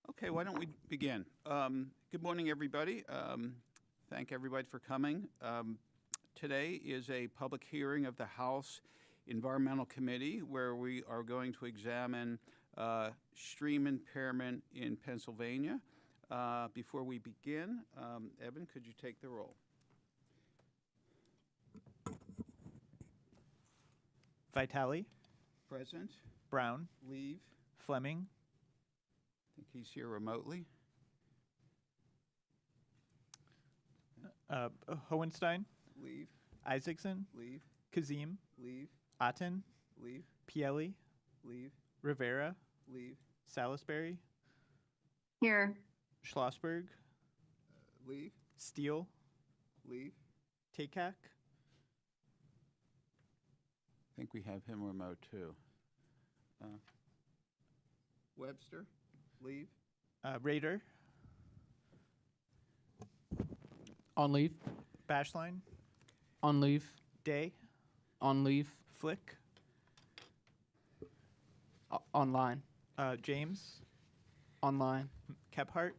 Okay, why don't we begin? Good morning, everybody. Thank everybody for coming. Today is a public hearing of the House Environmental Committee where we are going to examine stream impairment in Pennsylvania. Before we begin, Evan, could you take the roll? Vitale, Present. Brown, Leave. Fleming, I think he's here remotely. Hohenstein, Leave. Isaacson, Leave. Kazim, Leave. Otten, Leave. Pielli, Leave. Rivera, Leave. Salisbury, Here. Schlossberg, Leave. Steele, Leave. Takak, I think we have him remote too. Webster. Leave. Rader, On leave. Bashline, On leave. Day, On leave. Flick, Online. James, Online. Kephart,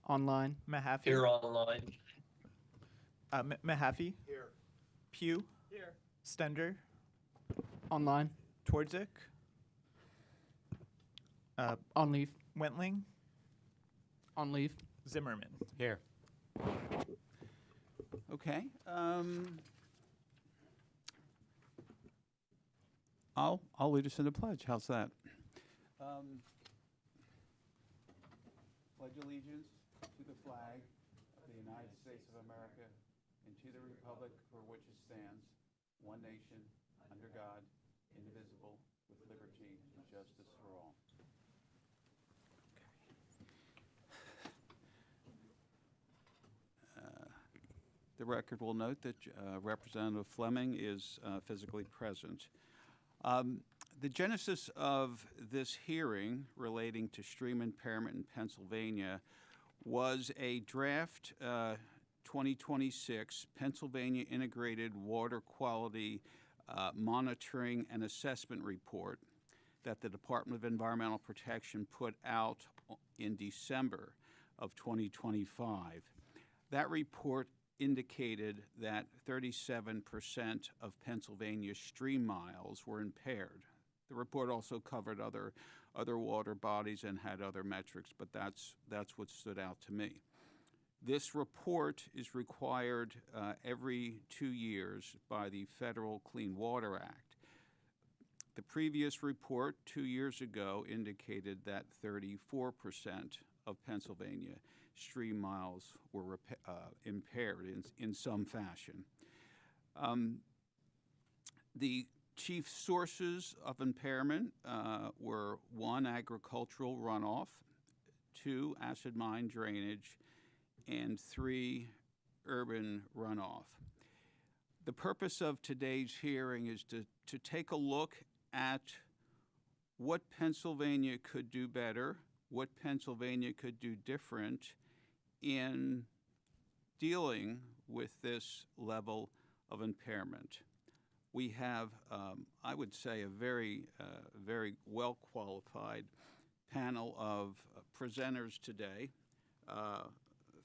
Online. Mahaffey, Here online. Mahaffey, Here. Pugh, Here. Stender, Online. Twardzik, On leave. Wentling, On leave. Zimmerman. Here. Okay. I'll lead us in the pledge. How's that? Pledge allegiance to the flag of the United States of America and to the republic for which it stands, one nation, under God, indivisible, with liberty and justice for all. The record will note that Representative Fleming is physically present. The genesis of this hearing relating to stream impairment in Pennsylvania was a draft 2026 Pennsylvania Integrated Water Quality Monitoring and Assessment Report that the Department of Environmental Protection put out in December of 2025. That report indicated that 37% of Pennsylvania's stream miles were impaired. The report also covered other water bodies and had other metrics, but that's what stood out to me. This report is required every 2 years by the Federal Clean Water Act. The previous report 2 years ago indicated that 34% of Pennsylvania stream miles were impaired in some fashion. The chief sources of impairment were 1, agricultural runoff, 2, acid mine drainage, and 3, urban runoff. The purpose of today's hearing is to take a look at what Pennsylvania could do better, what Pennsylvania could do different in dealing with this level of impairment. We have, I would say, a very well-qualified panel of presenters today.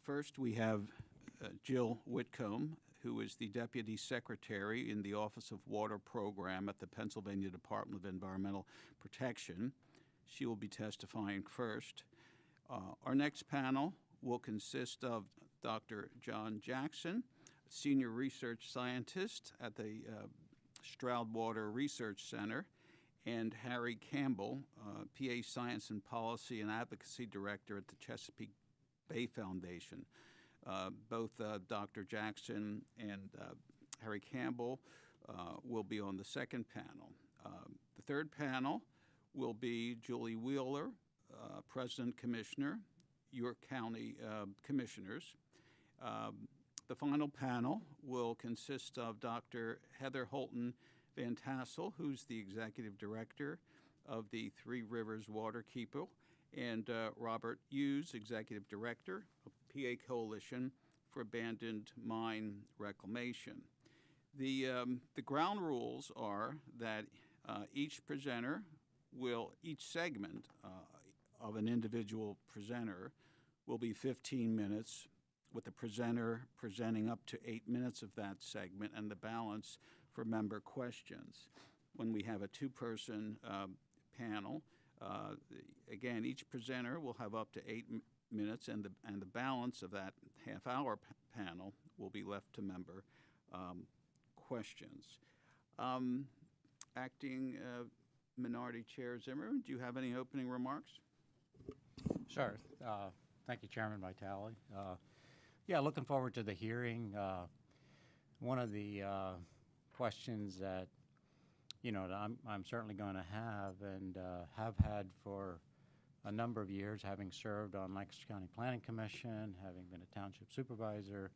First, we have Jill Whitcomb, who is the Deputy Secretary in the Office of Water Program at the Pennsylvania Department of Environmental Protection. She will be testifying first. Our next panel will consist of Dr. John Jackson, Senior Research Scientist at the Stroud Water Research Center, and Harry Campbell, PA Science and Policy and Advocacy Director at the Chesapeake Bay Foundation. Both Dr. Jackson and Harry Campbell will be on the second panel. The third panel will be Julie Wheeler, President Commissioner, York County Commissioners. The final panel will consist of Dr. Heather Holton Van Tassel, who's the Executive Director of the Three Rivers Waterkeeper, and Robert Hughes, Executive Director of PA Coalition for Abandoned Mine Reclamation. The ground rules are that each presenter each segment of an individual presenter will be 15 minutes, with the presenter presenting up to 8 minutes of that segment and the balance for member questions. When we have a two-person panel, again, each presenter will have up to 8 minutes, and the balance of that half-hour panel will be left to member questions. Acting Minority Chair Zimmerman, do you have any opening remarks? Sure. Thank you, Chairman Vitale. Yeah, looking forward to the hearing. One of the questions that that I'm certainly going to have and have had for a number of years, having served on Lancaster County Planning Commission, having been a township supervisor,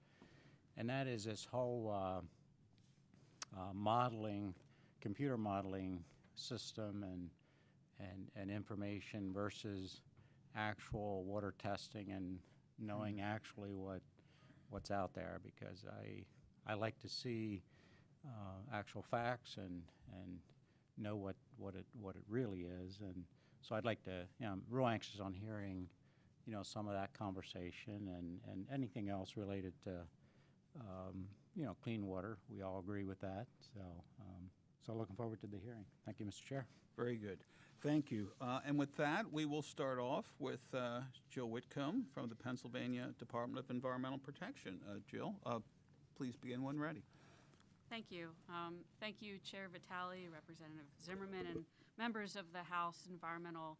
and that is this whole computer modeling system and information versus actual water testing and knowing actually what's out there, because I like to see actual facts and know what it really is. And so I'd like to, I'm real anxious on hearing some of that conversation and anything else related to clean water. We all agree with that. So looking forward to the hearing. Thank you, Mr. Chair. Very good. Thank you. And with that, we will start off with Jill Whitcomb from the Pennsylvania Department of Environmental Protection. Jill, please begin when ready. Thank you. Thank you, Chair Vitale, Representative Zimmerman, and members of the House Environmental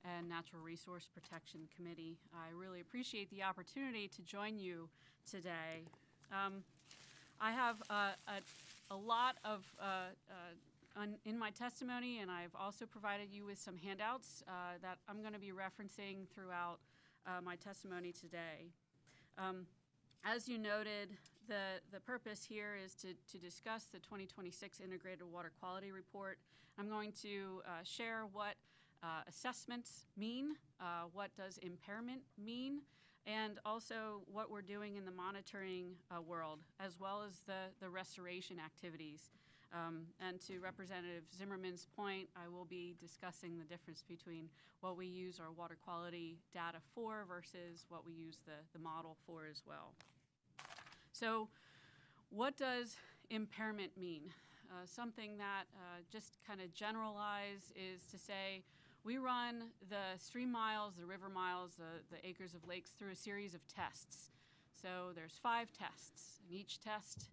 and Natural Resource Protection Committee. I really appreciate the opportunity to join you today. I have a lot of in my testimony, and I've also provided you with some handouts that I'm going to be referencing throughout my testimony today. As you noted, the purpose here is to discuss the 2026 Integrated Water Quality Report. I'm going to share what assessments mean, what does impairment mean, and also what we're doing in the monitoring world, as well as the restoration activities. And to Representative Zimmerman's point, I will be discussing the difference between what we use our water quality data for versus what we use the model for as well. So what does impairment mean? Something that just kind of generalize is to say we run the stream miles, the river miles, the acres of lakes through a series of tests. So there's 5 tests, and each test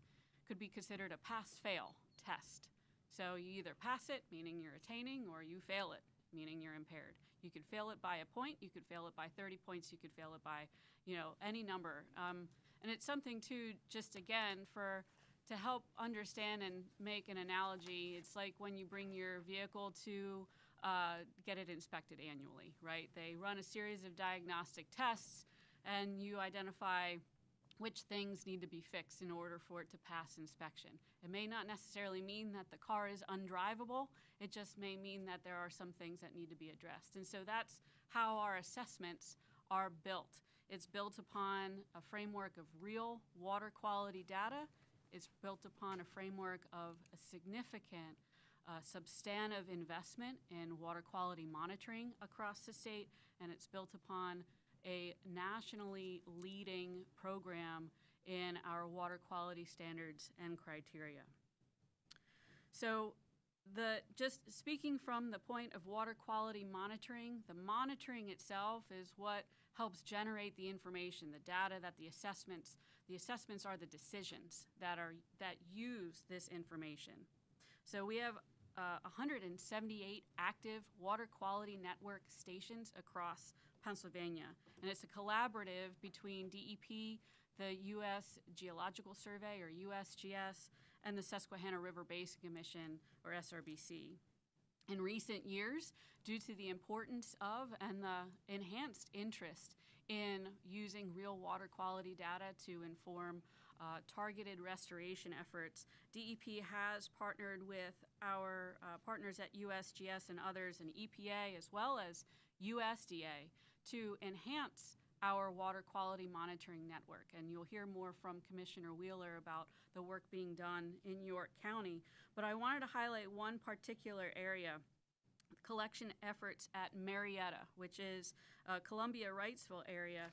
could be considered a pass-fail test. So you either pass it, meaning you're attaining, or you fail it, meaning you're impaired. You could fail it by a point, you could fail it by 30 points, you could fail it by, any number. And it's something too, just again, to help understand and make an analogy, it's like when you bring your vehicle to get it inspected annually, right? They run a series of diagnostic tests and you identify which things need to be fixed in order for it to pass inspection. It may not necessarily mean that the car is undrivable, it just may mean that there are some things that need to be addressed. And so that's how our assessments are built. It's built upon a framework of real water quality data. It's built upon a framework of a significant substantive investment in water quality monitoring across the state, and it's built upon a nationally leading program in our water quality standards and criteria. So just speaking from the point of water quality monitoring, the monitoring itself is what helps generate the information, the data that the assessments are the decisions that use this information. So we have 178 active water quality network stations across Pennsylvania, and it's a collaborative between DEP, the U.S. Geological Survey, or USGS, and the Susquehanna River Basin Commission, or SRBC. In recent years, due to the importance of and the enhanced interest in using real water quality data to inform targeted restoration efforts, DEP has partnered with our partners at USGS and others, and EPA, as well as USDA, to enhance our water quality monitoring network. And you'll hear more from Commissioner Wheeler about the work being done in York County. But I wanted to highlight one particular area, collection efforts at Marietta, which is Columbia-Wrightsville area,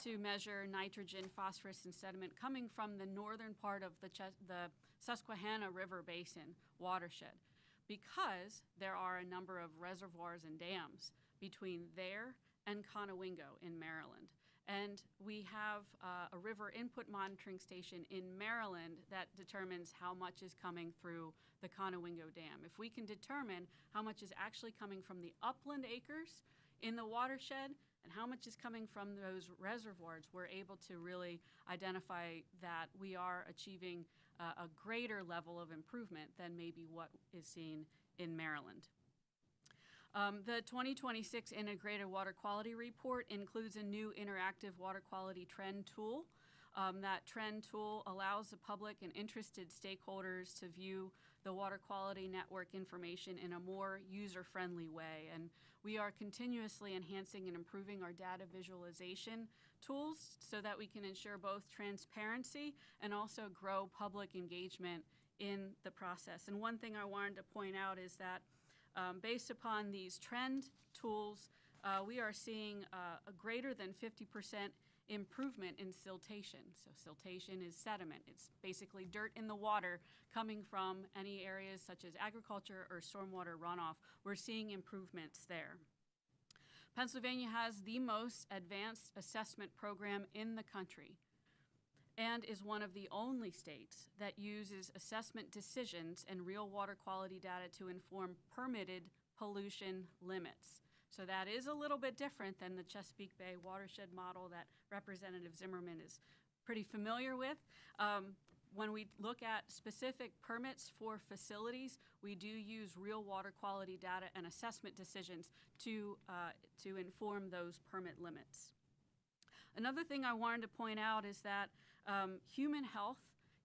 to measure nitrogen, phosphorus, and sediment coming from the northern part of the Susquehanna River Basin watershed, because there are a number of reservoirs and dams between there and Conowingo in Maryland. And we have a river input monitoring station in Maryland that determines how much is coming through the Conowingo Dam. If we can determine how much is actually coming from the upland acres in the watershed and how much is coming from those reservoirs, we're able to really identify that we are achieving a greater level of improvement than maybe what is seen in Maryland. The 2026 Integrated Water Quality Report includes a new interactive water quality trend tool. That trend tool allows the public and interested stakeholders to view the water quality network information in a more user-friendly way. And we are continuously enhancing and improving our data visualization tools so that we can ensure both transparency and also grow public engagement in the process. And one thing I wanted to point out is that based upon these trend tools, we are seeing a greater than 50% improvement in siltation. So siltation is sediment. It's basically dirt in the water coming from any areas such as agriculture or stormwater runoff. We're seeing improvements there. Pennsylvania has the most advanced assessment program in the country and is one of the only states that uses assessment decisions and real water quality data to inform permitted pollution limits. So that is a little bit different than the Chesapeake Bay watershed model that Representative Zimmerman is pretty familiar with. When we look at specific permits for facilities, we do use real water quality data and assessment decisions to inform those permit limits. Another thing I wanted to point out is that human health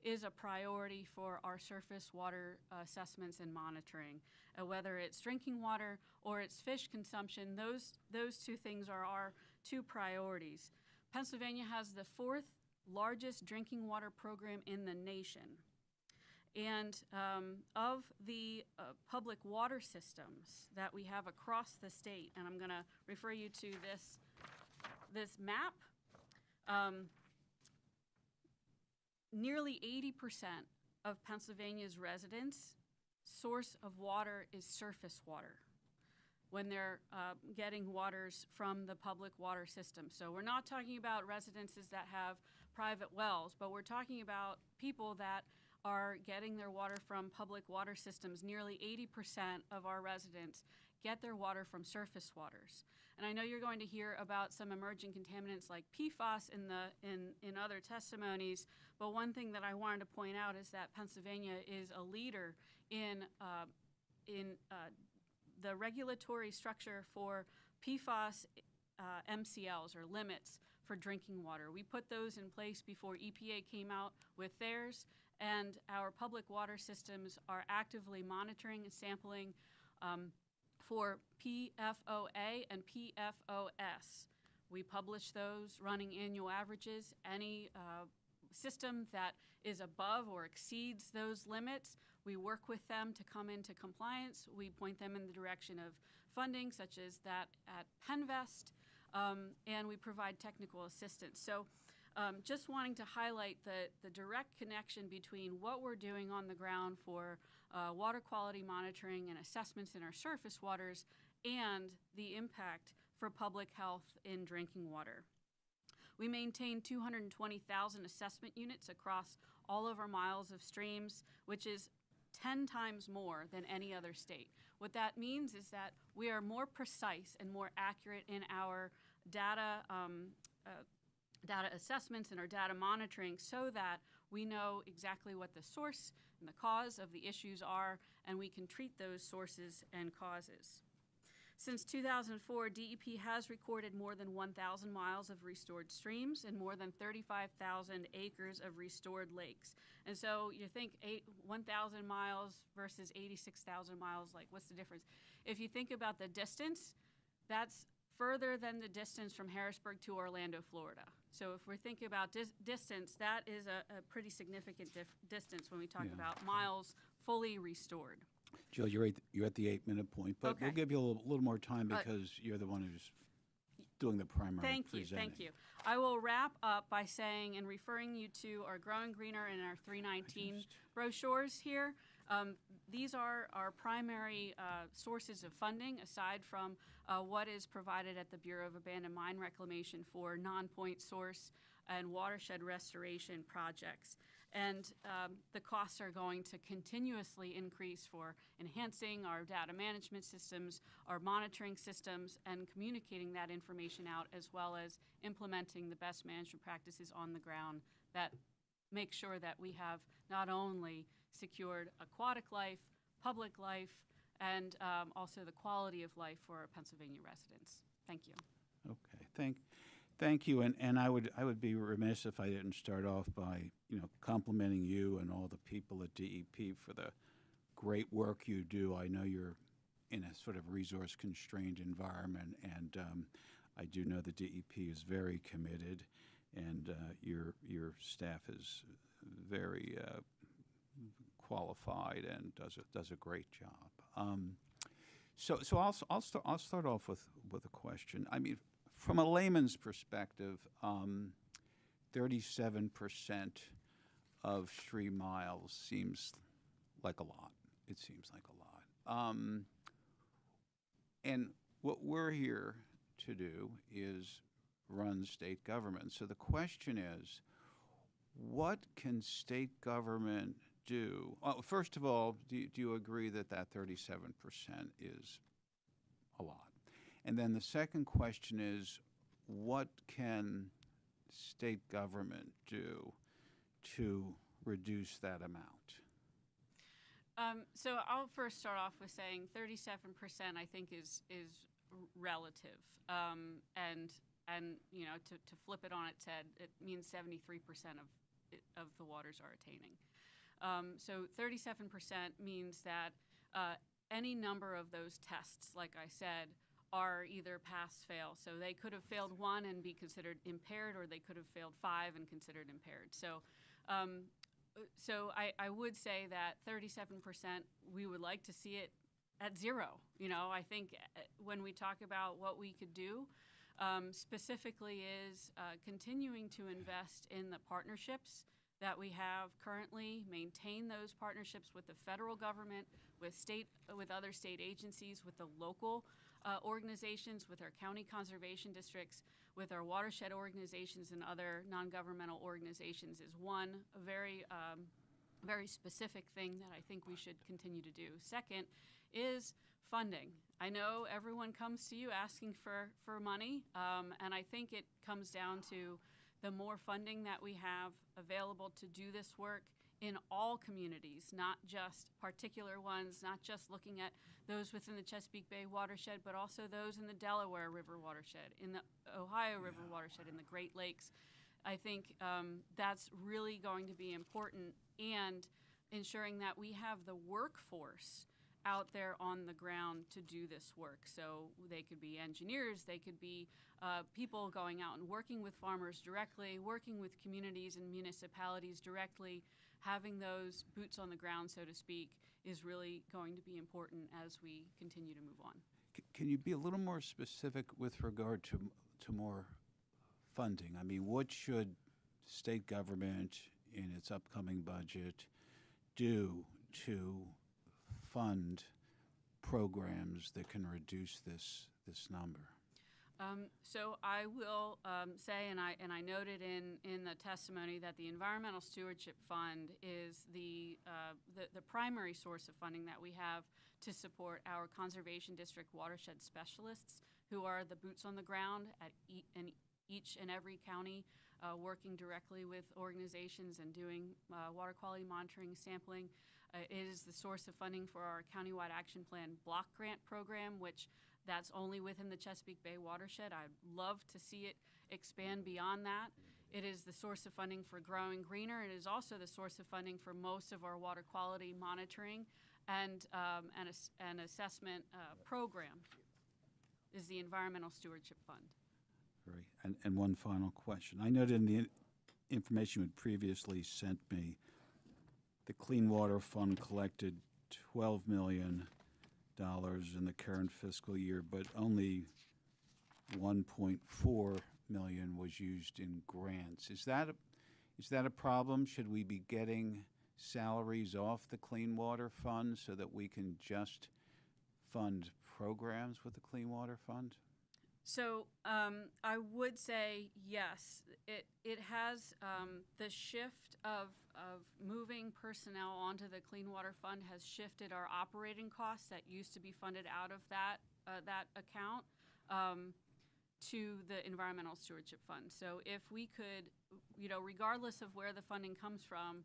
is a priority for our surface water assessments and monitoring. Whether it's drinking water or it's fish consumption, those two things are our two priorities. Pennsylvania has the 4th largest drinking water program in the nation. And of the public water systems that we have across the state, and I'm going to refer you to this map, nearly 80% of Pennsylvania's residents' source of water is surface water when they're getting waters from the public water system. So we're not talking about residences that have private wells, but we're talking about people that are getting their water from public water systems. Nearly 80% of our residents get their water from surface waters. And I know you're going to hear about some emerging contaminants like PFAS in other testimonies, but one thing that I wanted to point out is that Pennsylvania is a leader in the regulatory structure for PFAS MCLs, or limits for drinking water. We put those in place before EPA came out with theirs, and our public water systems are actively monitoring and sampling for PFOA and PFOS. We publish those running annual averages. Any system that is above or exceeds those limits, we work with them to come into compliance. We point them in the direction of funding, such as that at Penvest, and we provide technical assistance. So just wanting to highlight the direct connection between what we're doing on the ground for water quality monitoring and assessments in our surface waters and the impact for public health in drinking water. We maintain 220,000 assessment units across all of our miles of streams, which is 10 times more than any other state. What that means is that we are more precise and more accurate in our data assessments and our data monitoring, so that we know exactly what the source and the cause of the issues are, and we can treat those sources and causes. Since 2004, DEP has recorded more than 1,000 miles of restored streams and more than 35,000 acres of restored lakes. And so you think 1,000 miles versus 86,000 miles, like what's the difference? If you think about the distance, that's further than the distance from Harrisburg to Orlando, Florida. So if we're thinking about distance, that is a pretty significant distance when we talk Yeah. about miles fully restored. Jill, you're at the 8-minute point, but we'll Okay. give you a little more time because you're the one who's doing the primary Thank you, presenting. thank you. I will wrap up by saying and referring you to our Growing Greener and our 319 brochures here. These are our primary sources of funding, aside from what is provided at the Bureau of Abandoned Mine Reclamation for non-point source and watershed restoration projects. And the costs are going to continuously increase for enhancing our data management systems, our monitoring systems, and communicating that information out, as well as implementing the best management practices on the ground that make sure that we have not only secured aquatic life, public life, and also the quality of life for our Pennsylvania residents. Thank you. Okay, thank you, and I would be remiss if I didn't start off by complimenting you and all the people at DEP for the great work you do. I know you're in a sort of resource-constrained environment, and I do know the DEP is very committed, and your staff is very qualified and does a great job. So I'll start off with a question. I mean, from a layman's perspective, 37% of stream miles seems like a lot. It seems like a lot. And what we're here to do is run state government. So the question is, what can state government do? First of all, do you agree that 37% is a lot? And then the second question is, what can state government do to reduce that amount? So I'll first start off with saying 37% I think is relative, and to flip it on its head, it means 73% of the waters are attaining. So 37% means that any number of those tests, like I said, are either pass-fail. So they could have failed one and be considered impaired, or they could have failed 5 and considered impaired. So I would say that 37%, we would like to see it at 0. I think when we talk about what we could do, specifically is continuing to invest in the partnerships that we have currently, maintain those partnerships with the federal government, with other state agencies, with the local organizations, with our county conservation districts, with our watershed organizations and other non-governmental organizations is one very specific thing that I think we should continue to do. Second is funding. I know everyone comes to you asking for money, and I think it comes down to the more funding that we have available to do this work in all communities, not just particular ones, not just looking at those within the Chesapeake Bay watershed, but also those in the Delaware River watershed, in the Ohio River watershed, in the Great Lakes. I think that's really going to be important, and ensuring that we have the workforce out there on the ground to do this work. So they could be engineers, they could be people going out and working with farmers directly, working with communities and municipalities directly. Having those boots on the ground, so to speak, is really going to be important as we continue to move on. Can you be a little more specific with regard to more funding? I mean, what should state government in its upcoming budget do to fund programs that can reduce this number? So I will say, and I noted in the testimony, that the Environmental Stewardship Fund is the primary source of funding that we have to support our conservation district watershed specialists, who are the boots on the ground in each and every county, working directly with organizations and doing water quality monitoring, sampling. It is the source of funding for our Countywide Action Plan block grant program, which that's only within the Chesapeake Bay watershed. I'd love to see it expand beyond that. It is the source of funding for Growing Greener. It is also the source of funding for most of our water quality monitoring and assessment program. is the Environmental Stewardship Fund. Great. And one final question. I noted in the information you had previously sent me, the Clean Water Fund collected $12 million in the current fiscal year, but only $1.4 million was used in grants. Is that a problem? Should we be getting salaries off the Clean Water Fund so that we can just fund programs with the Clean Water Fund? So I would say yes. It has the shift of moving personnel onto the Clean Water Fund has shifted our operating costs that used to be funded out of that account to the Environmental Stewardship Fund. So if we could, regardless of where the funding comes from,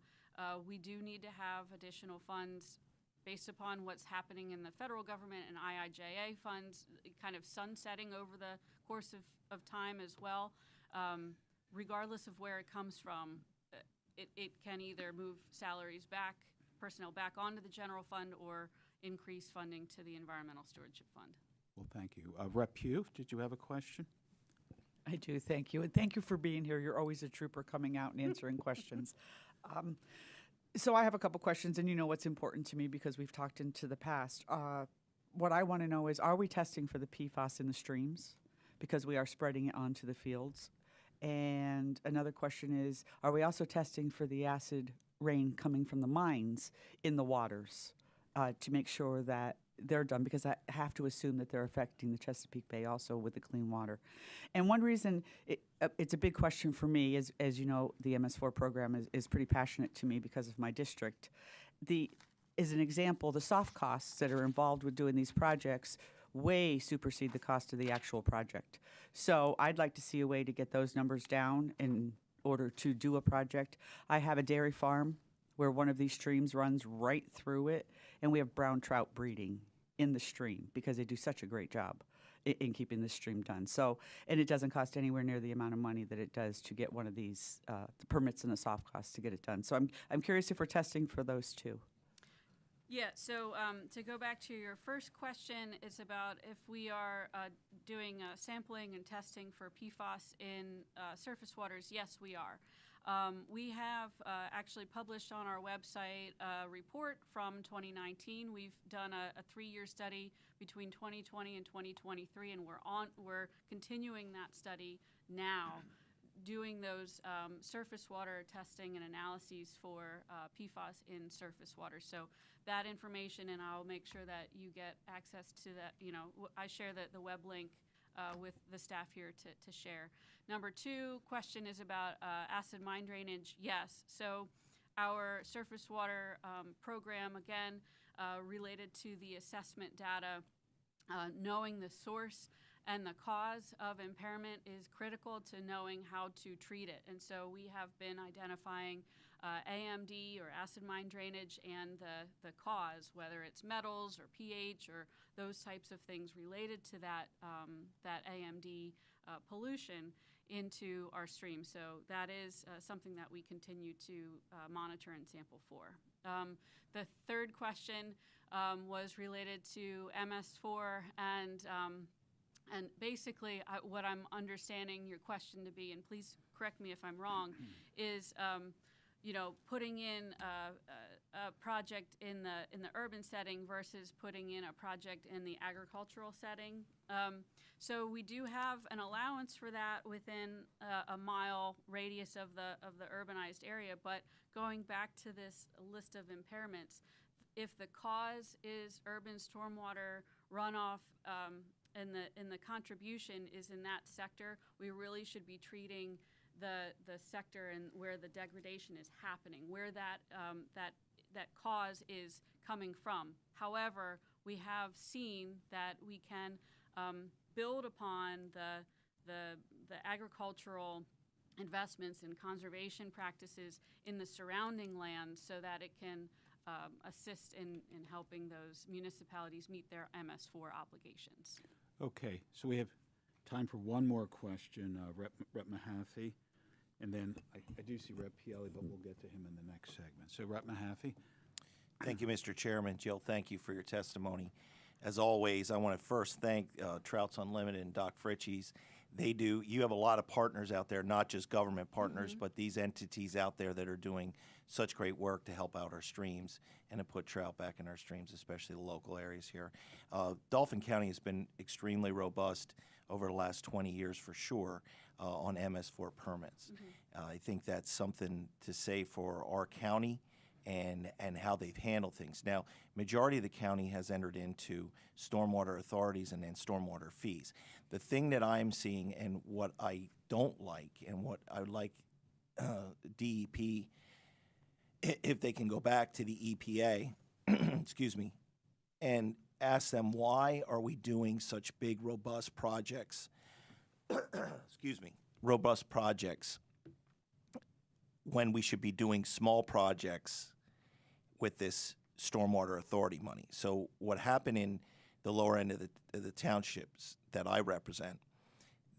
we do need to have additional funds based upon what's happening in the federal government and IIJA funds, kind of sunsetting over the course of time as well. Regardless of where it comes from, it can either move salaries back, personnel back onto the general fund, or increase funding to the Environmental Stewardship Fund. Well, thank you. Rep. Pugh, did you have a question? I do, thank you. And thank you for being here. You're always a trooper coming out and answering questions. So I have a couple questions, and you know what's important to me because we've talked into the past. What I want to know is, are we testing for the PFAS in the streams? Because we are spreading it onto the fields. And another question is, are we also testing for the acid rain coming from the mines in the waters to make sure that they're done? Because I have to assume that they're affecting the Chesapeake Bay also with the clean water. And one reason it's a big question for me is, as you know, the MS4 program is pretty passionate to me because of my district. As an example, the soft costs that are involved with doing these projects way supersede the cost of the actual project. So I'd like to see a way to get those numbers down in order to do a project. I have a dairy farm where one of these streams runs right through it, and we have brown trout breeding in the stream because they do such a great job in keeping the stream done. So, and it doesn't cost anywhere near the amount of money that it does to get one of these the permits and the soft costs to get it done. So I'm curious if we're testing for those too. Yeah, so to go back to your first question, it's about if we are doing sampling and testing for PFAS in surface waters. Yes, we are. We have actually published on our website a report from 2019. We've done a 3-year study between 2020 and 2023, and we're continuing that study now, doing those surface water testing and analyses for PFAS in surface water. So that information, and I'll make sure that you get access to that. I share the web link with the staff here to share. Number 2 question is about acid mine drainage. Yes, so our surface water program, again, related to the assessment data, knowing the source and the cause of impairment is critical to knowing how to treat it. And so we have been identifying AMD or acid mine drainage and the cause, whether it's metals or pH or those types of things related to that AMD pollution into our stream. So that is something that we continue to monitor and sample for. The third question was related to MS4 and basically what I'm understanding your question to be, and please correct me if I'm wrong, is putting in a project in the urban setting versus putting in a project in the agricultural setting. So we do have an allowance for that within a mile radius of the urbanized area. But going back to this list of impairments, if the cause is urban stormwater runoff and the contribution is in that sector, we really should be treating the sector and where the degradation is happening, where that cause is coming from. However, we have seen that we can build upon the agricultural investments and conservation practices in the surrounding land so that it can assist in helping those municipalities meet their MS4 obligations. Okay, so we have time for one more question, Rep. Mahaffey, and then I do see Rep. Pielli, but we'll get to him in the next segment. So Rep. Mahaffey. Thank you, Mr. Chairman. Jill, thank you for your testimony. As always, I want to first thank Trouts Unlimited and Doc Fritchie's. You have a lot of partners out there, not just government partners, but these entities out there that are doing such great work to help out our streams and to put trout back in our streams, especially the local areas here. Dauphin County has been extremely robust over the last 20 years for sure on MS4 permits. I think that's something to say for our county and how they've handled things. Now, majority of the county has entered into stormwater authorities and then stormwater fees. The thing that I'm seeing and what I don't like and what I would like DEP, if they can go back to the EPA, excuse me, and ask them why are we doing such big, robust projects, excuse me, robust projects when we should be doing small projects with this stormwater authority money. So what happened in the lower end of the townships that I represent,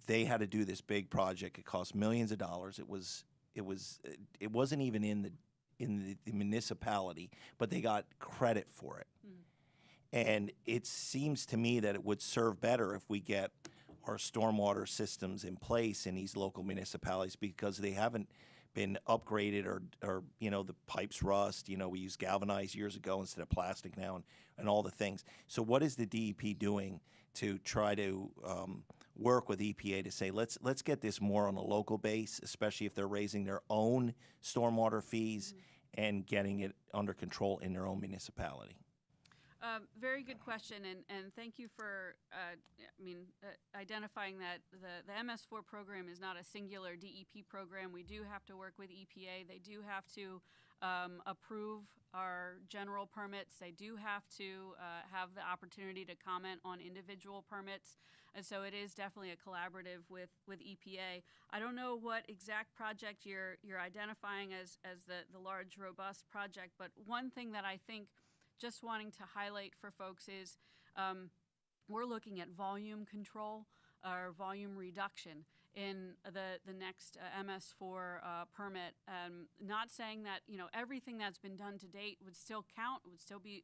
they had to do this big project. It cost millions of dollars. It wasn't even in the municipality, but they got credit for it. And it seems to me that it would serve better if we get our stormwater systems in place in these local municipalities, because they haven't been upgraded or the pipes rust. We used galvanized years ago instead of plastic now, and all the things. So what is the DEP doing to try to work with EPA to say, let's get this more on a local base, especially if they're raising their own stormwater fees and getting it under control in their own municipality? Very good question, and thank you for identifying that the MS4 program is not a singular DEP program. We do have to work with EPA. They do have to approve our general permits. They do have to have the opportunity to comment on individual permits. And so it is definitely a collaborative with EPA. I don't know what exact project you're identifying as the large, robust project, but one thing that I think just wanting to highlight for folks is we're looking at volume control or volume reduction in the next MS4 permit. Not saying that everything that's been done to date would still count, would still be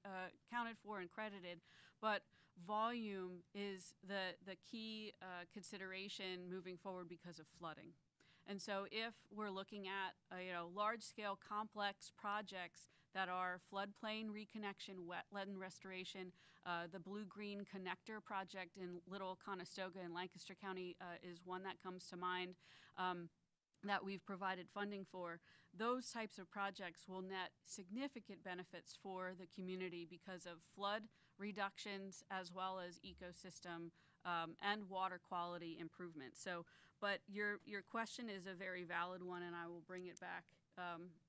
counted for and credited, but volume is the key consideration moving forward because of flooding. And so if we're looking at large-scale complex projects that are floodplain reconnection, wetland restoration, the Blue-Green Connector project in Little Conestoga in Lancaster County is one that comes to mind that we've provided funding for. Those types of projects will net significant benefits for the community because of flood reductions as well as ecosystem and water quality improvements. So, but your question is a very valid one, and I will bring it back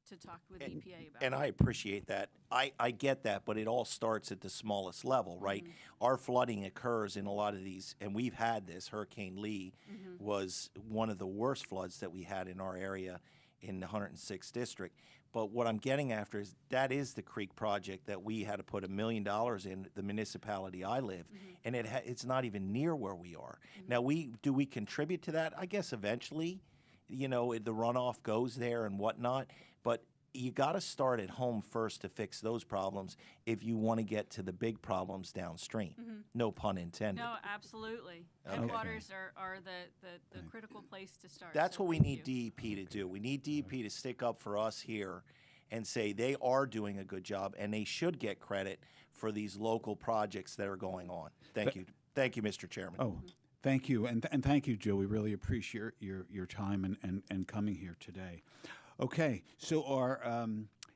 to talk with EPA about. And I appreciate that. I get that, but it all starts at the smallest level, right? Our flooding occurs in a lot of these, and we've had this. Hurricane Lee was one of the worst floods that we had in our area in the 106th district. But what I'm getting after is that is the creek project that we had to put $1 million in, the municipality I live, and it's not even near where we are. Now, do we contribute to that? I guess eventually, the runoff goes there and whatnot, but you got to start at home first to fix those problems if you want to get to the big problems downstream. No pun intended. No, absolutely. Headwaters are the critical place to start. That's so what we thank need you. DEP to do. We need DEP to stick up for us here and say they are doing a good job and they should get credit for these local projects that are going on. Thank you. Thank you, Mr. Chairman. Oh, thank you, and thank you, Jill. We really appreciate your time and coming here today. Okay, so our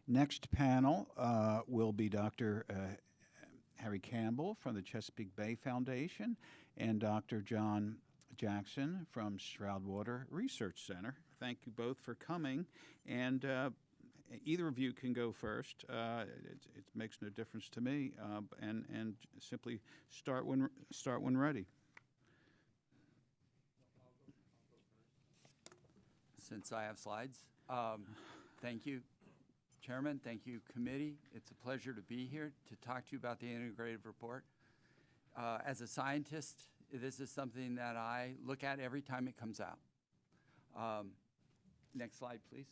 next panel will be Dr. Harry Campbell from the Chesapeake Bay Foundation and Dr. John Jackson from Stroudwater Research Center. Thank you both for coming, and either of you can go first. It makes no difference to me, and simply start when ready. Since I have slides. Thank you, Chairman. Thank you, committee. It's a pleasure to be here to talk to you about the integrated report. As a scientist, this is something that I look at every time it comes out. Next slide, please.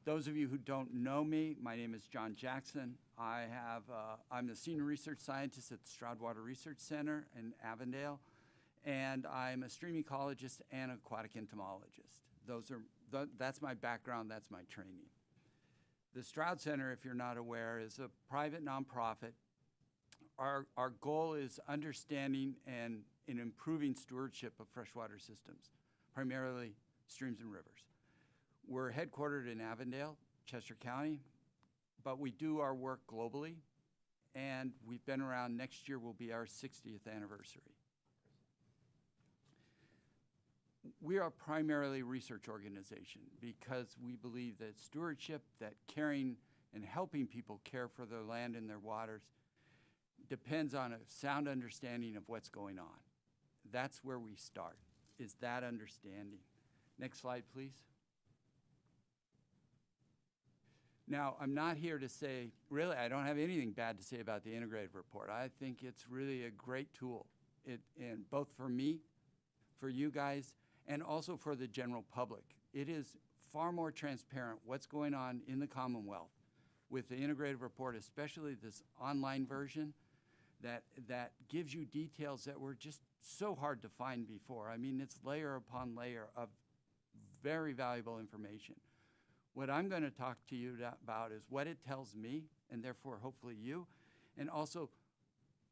Those of you who don't know me, my name is John Jackson. I'm the senior research scientist at the Stroud Water Research Center in Avondale, and I'm a stream ecologist and aquatic entomologist. That's my background, that's my training. The Stroud Center, if you're not aware, is a private nonprofit. Our goal is understanding and in improving stewardship of freshwater systems, primarily streams and rivers. We're headquartered in Avondale, Chester County, but we do our work globally, and we've been around. Next year will be our 60th anniversary. We are primarily a research organization because we believe that stewardship, that caring and helping people care for their land and their waters depends on a sound understanding of what's going on. That's where we start, is that understanding. Next slide, please. Now, I'm not here to say, really, I don't have anything bad to say about the integrated report. I think it's really a great tool, and both for me, for you guys, and also for the general public. It is far more transparent what's going on in the Commonwealth with the integrated report, especially this online version that gives you details that were just so hard to find before. I mean, it's layer upon layer of very valuable information. What I'm going to talk to you about is what it tells me, and therefore hopefully you, and also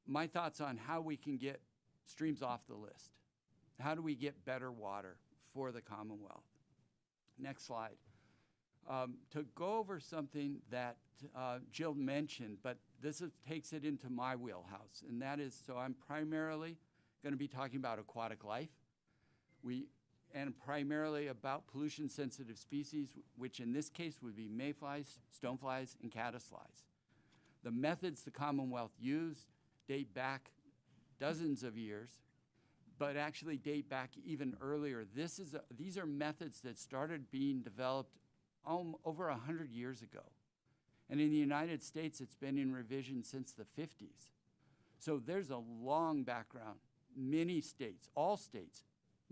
my thoughts on how we can get streams off the list. How do we get better water for the Commonwealth? Next slide. To go over something that Jill mentioned, but this takes it into my wheelhouse, and that is, so I'm primarily going to be talking about aquatic life. And primarily about pollution-sensitive species, which in this case would be mayflies, stoneflies, and caddisflies. The methods the Commonwealth used date back dozens of years, but actually date back even earlier. These are methods that started being developed over 100 years ago. And in the United States, it's been in revision since the 50s. So there's a long background. Many states, all states,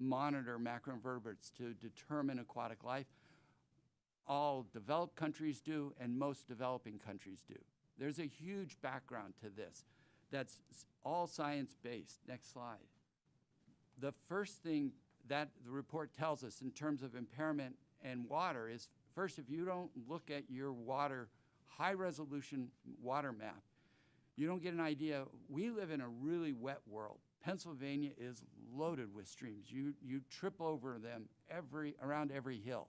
monitor macroinvertebrates to determine aquatic life. All developed countries do, and most developing countries do. There's a huge background to this that's all science-based. Next slide. The first thing that the report tells us in terms of impairment and water is, first, if you don't look at your water, high-resolution water map, you don't get an idea. We live in a really wet world. Pennsylvania is loaded with streams. You trip over them around every hill.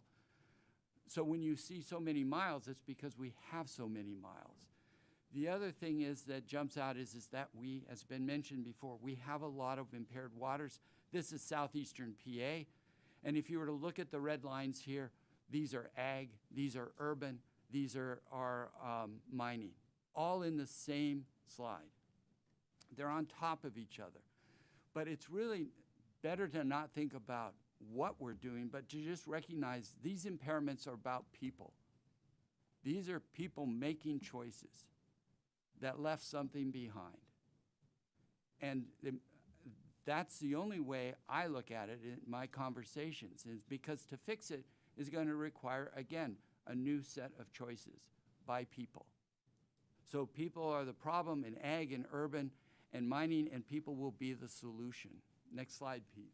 So when you see so many miles, it's because we have so many miles. The other thing is that jumps out is that we, as been mentioned before, we have a lot of impaired waters. This is southeastern PA. And if you were to look at the red lines here, these are ag, these are urban, these are mining, all in the same slide. They're on top of each other. But it's really better to not think about what we're doing, but to just recognize these impairments are about people. These are people making choices that left something behind. And that's the only way I look at it in my conversations, is because to fix it is going to require, again, a new set of choices by people. So people are the problem in ag and urban, and mining and people will be the solution. Next slide, Pete.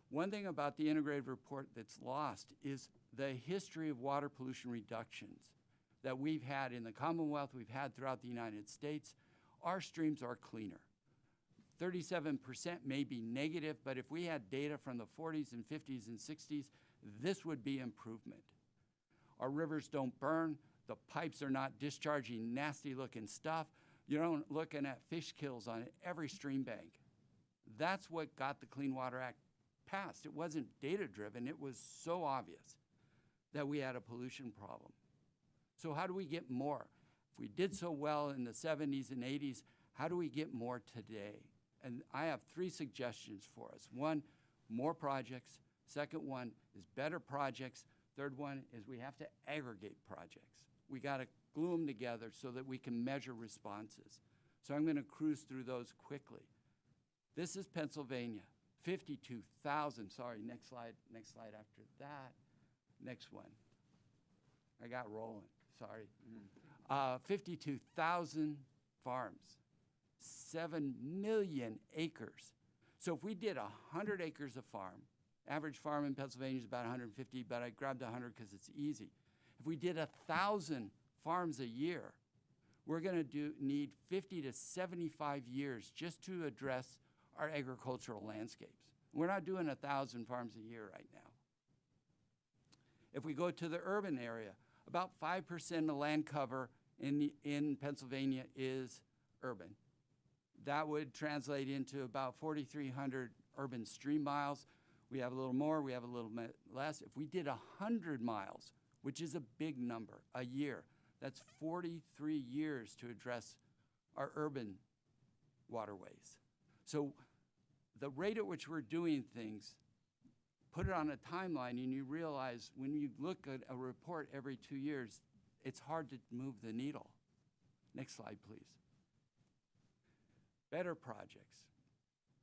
One thing about the integrated report that's lost is the history of water pollution reductions that we've had in the Commonwealth, we've had throughout the United States. Our streams are cleaner. 37% may be negative, but if we had data from the 40s and 50s and 60s, this would be improvement. Our rivers don't burn. The pipes are not discharging nasty looking stuff. You're not looking at fish kills on every stream bank. That's what got the Clean Water Act passed. It wasn't data driven. It was so obvious that we had a pollution problem. So how do we get more? If we did so well in the 70s and 80s, how do we get more today? And I have 3 suggestions for us. One, more projects. Second one is better projects. Third one is we have to aggregate projects. We got to glue them together so that we can measure responses. So I'm going to cruise through those quickly. This is Pennsylvania, 52,000, sorry, next slide after that. Next one. I got rolling, sorry. 52,000 farms, 7 million acres. So if we did 100 acres of farm, average farm in Pennsylvania is about 150, but I grabbed 100 because it's easy. If we did 1,000 farms a year, we're going to need 50 to 75 years just to address our agricultural landscapes. We're not doing 1,000 farms a year right now. If we go to the urban area, about 5% of land cover in Pennsylvania is urban. That would translate into about 4,300 urban stream miles. We have a little more, we have a little less. If we did 100 miles, which is a big number, a year, that's 43 years to address our urban waterways. So the rate at which we're doing things, put it on a timeline and you realize when you look at a report every 2 years, it's hard to move the needle. Next slide, please. Better projects.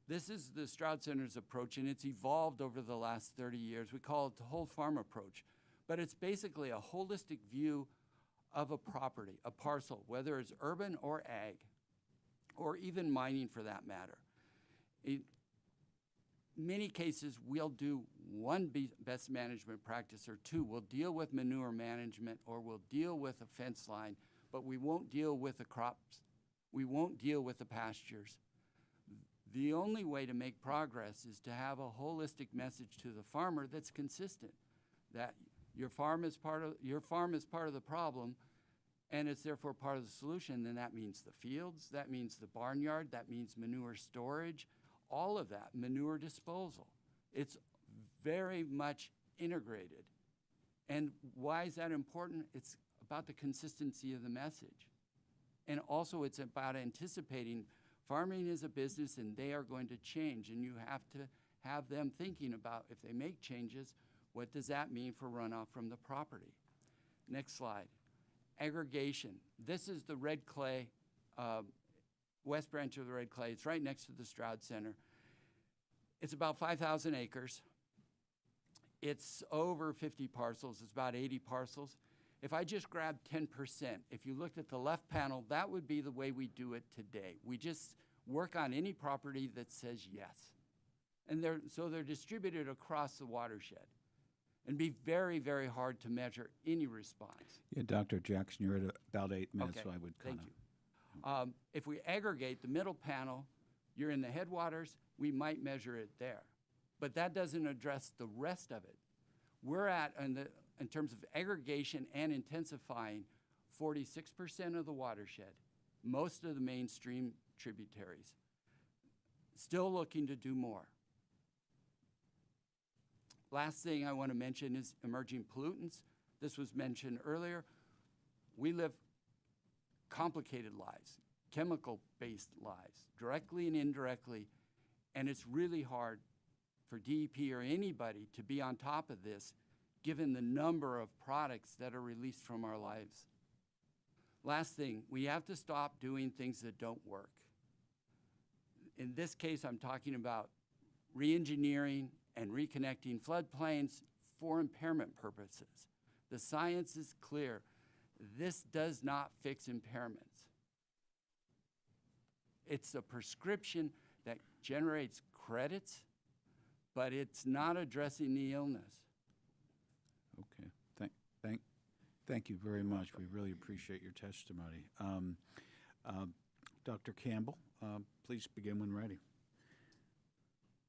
This is the Stroud Center's approach, and it's evolved over the last 30 years. We call it the whole farm approach, but it's basically a holistic view of a property, a parcel, whether it's urban or ag, or even mining for that matter. In many cases, we'll do one best management practice or two. We'll deal with manure management or we'll deal with a fence line, but we won't deal with the crops. We won't deal with the pastures. The only way to make progress is to have a holistic message to the farmer that's consistent, that your farm is part of the problem, and it's therefore part of the solution. Then that means the fields, that means the barnyard, that means manure storage, all of that, manure disposal. It's very much integrated. And why is that important? It's about the consistency of the message. And also it's about anticipating farming is a business and they are going to change, and you have to have them thinking about if they make changes, what does that mean for runoff from the property? Next slide. Aggregation. This is the red clay, west branch of the red clay. It's right next to the Stroud Center. It's about 5,000 acres. It's over 50 parcels. It's about 80 parcels. If I just grab 10%, if you looked at the left panel, that would be the way we do it today. We just work on any property that says yes. And so they're distributed across the watershed. And be very, very hard to measure any response. Yeah, Dr. Jackson, you're at about 8 minutes, Okay, so I would kind thank of. you. If we aggregate the middle panel, you're in the headwaters, we might measure it there. But that doesn't address the rest of it. We're at, in terms of aggregation and intensifying, 46% of the watershed, most of the mainstream tributaries. Still looking to do more. Last thing I want to mention is emerging pollutants. This was mentioned earlier. We live complicated lives, chemical-based lives, directly and indirectly, and it's really hard for DEP or anybody to be on top of this given the number of products that are released from our lives. Last thing, we have to stop doing things that don't work. In this case, I'm talking about re-engineering and reconnecting floodplains for impairment purposes. The science is clear. This does not fix impairments. It's a prescription that generates credits, but it's not addressing the illness. Okay, thank you very much. We really appreciate your testimony. Dr. Campbell, please begin when ready.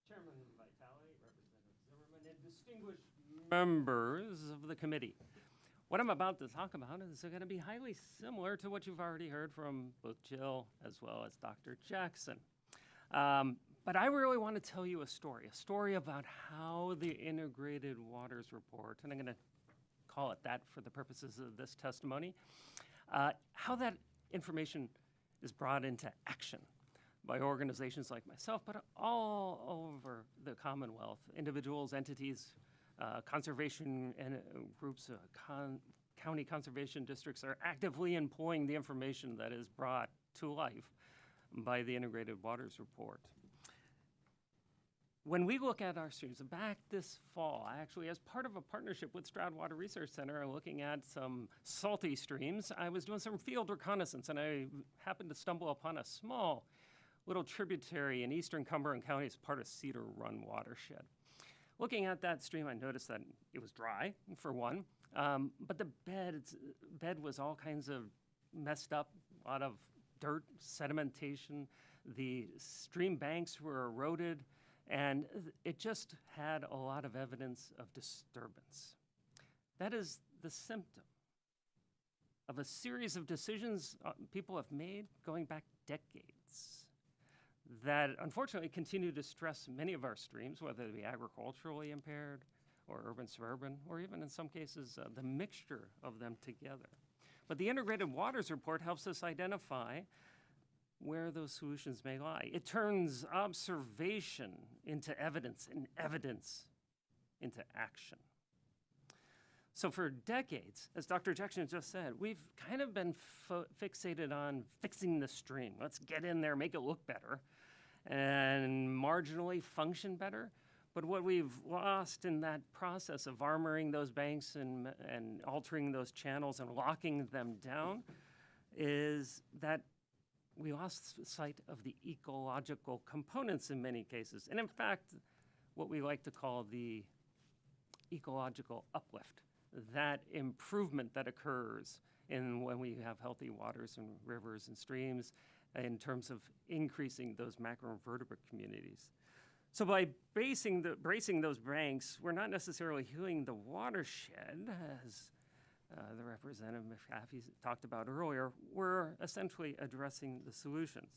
Chairman Vitale, Representative Zimmerman, and distinguished members of the committee. What I'm about to talk about is going to be highly similar to what you've already heard from both Jill as well as Dr. Jackson. But I really want to tell you a story about how the Integrated Waters Report, and I'm going to call it that for the purposes of this testimony, how that information is brought into action by organizations like myself, but all over the Commonwealth, individuals, entities, conservation and groups, county conservation districts are actively employing the information that is brought to life by the Integrated Waters Report. when we look at our streams, back this fall, actually, as part of a partnership with Stroud Water Research Center and looking at some salty streams, I was doing some field reconnaissance, and I happened to stumble upon a small little tributary in eastern Cumberland County as part of Cedar Run watershed. Looking at that stream, I noticed that it was dry, for one, but the bed was all kinds of messed up, a lot of dirt, sedimentation. The stream banks were eroded, and it just had a lot of evidence of disturbance. That is the symptom of a series of decisions people have made going back decades that unfortunately continue to stress many of our streams, whether they be agriculturally impaired or urban suburban, or even in some cases the mixture of them together. But the Integrated Waters Report helps us identify where those solutions may lie. It turns observation into evidence and evidence into action. So for decades, as Dr. Jackson just said, we've kind of been fixated on fixing the stream. Let's get in there, make it look better, and marginally function better. But what we've lost in that process of armoring those banks and altering those channels and locking them down is that we lost sight of the ecological components in many cases. And in fact, what we like to call the ecological uplift, that improvement that occurs when we have healthy waters and rivers and streams in terms of increasing those macroinvertebrate communities. So by bracing those banks, we're not necessarily healing the watershed, as the Representative McAfee talked about earlier. We're essentially addressing the solutions.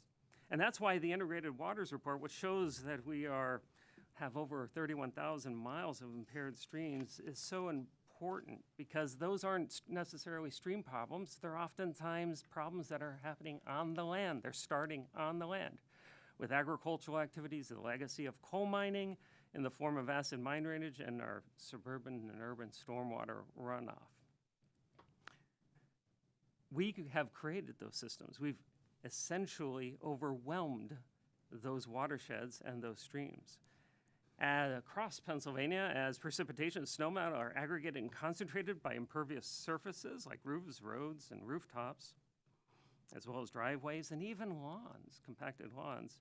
And that's why the Integrated Waters Report, which shows that we have over 31,000 miles of impaired streams, is so important, because those aren't necessarily stream problems. They're oftentimes problems that are happening on the land. They're starting on the land with agricultural activities, the legacy of coal mining in the form of acid mine drainage, and our suburban and urban stormwater runoff. We have created those systems. We've essentially overwhelmed those watersheds and those streams. Across Pennsylvania, as precipitation and snowmelt are aggregated and concentrated by impervious surfaces like roofs, roads, and rooftops, as well as driveways and even lawns, compacted lawns,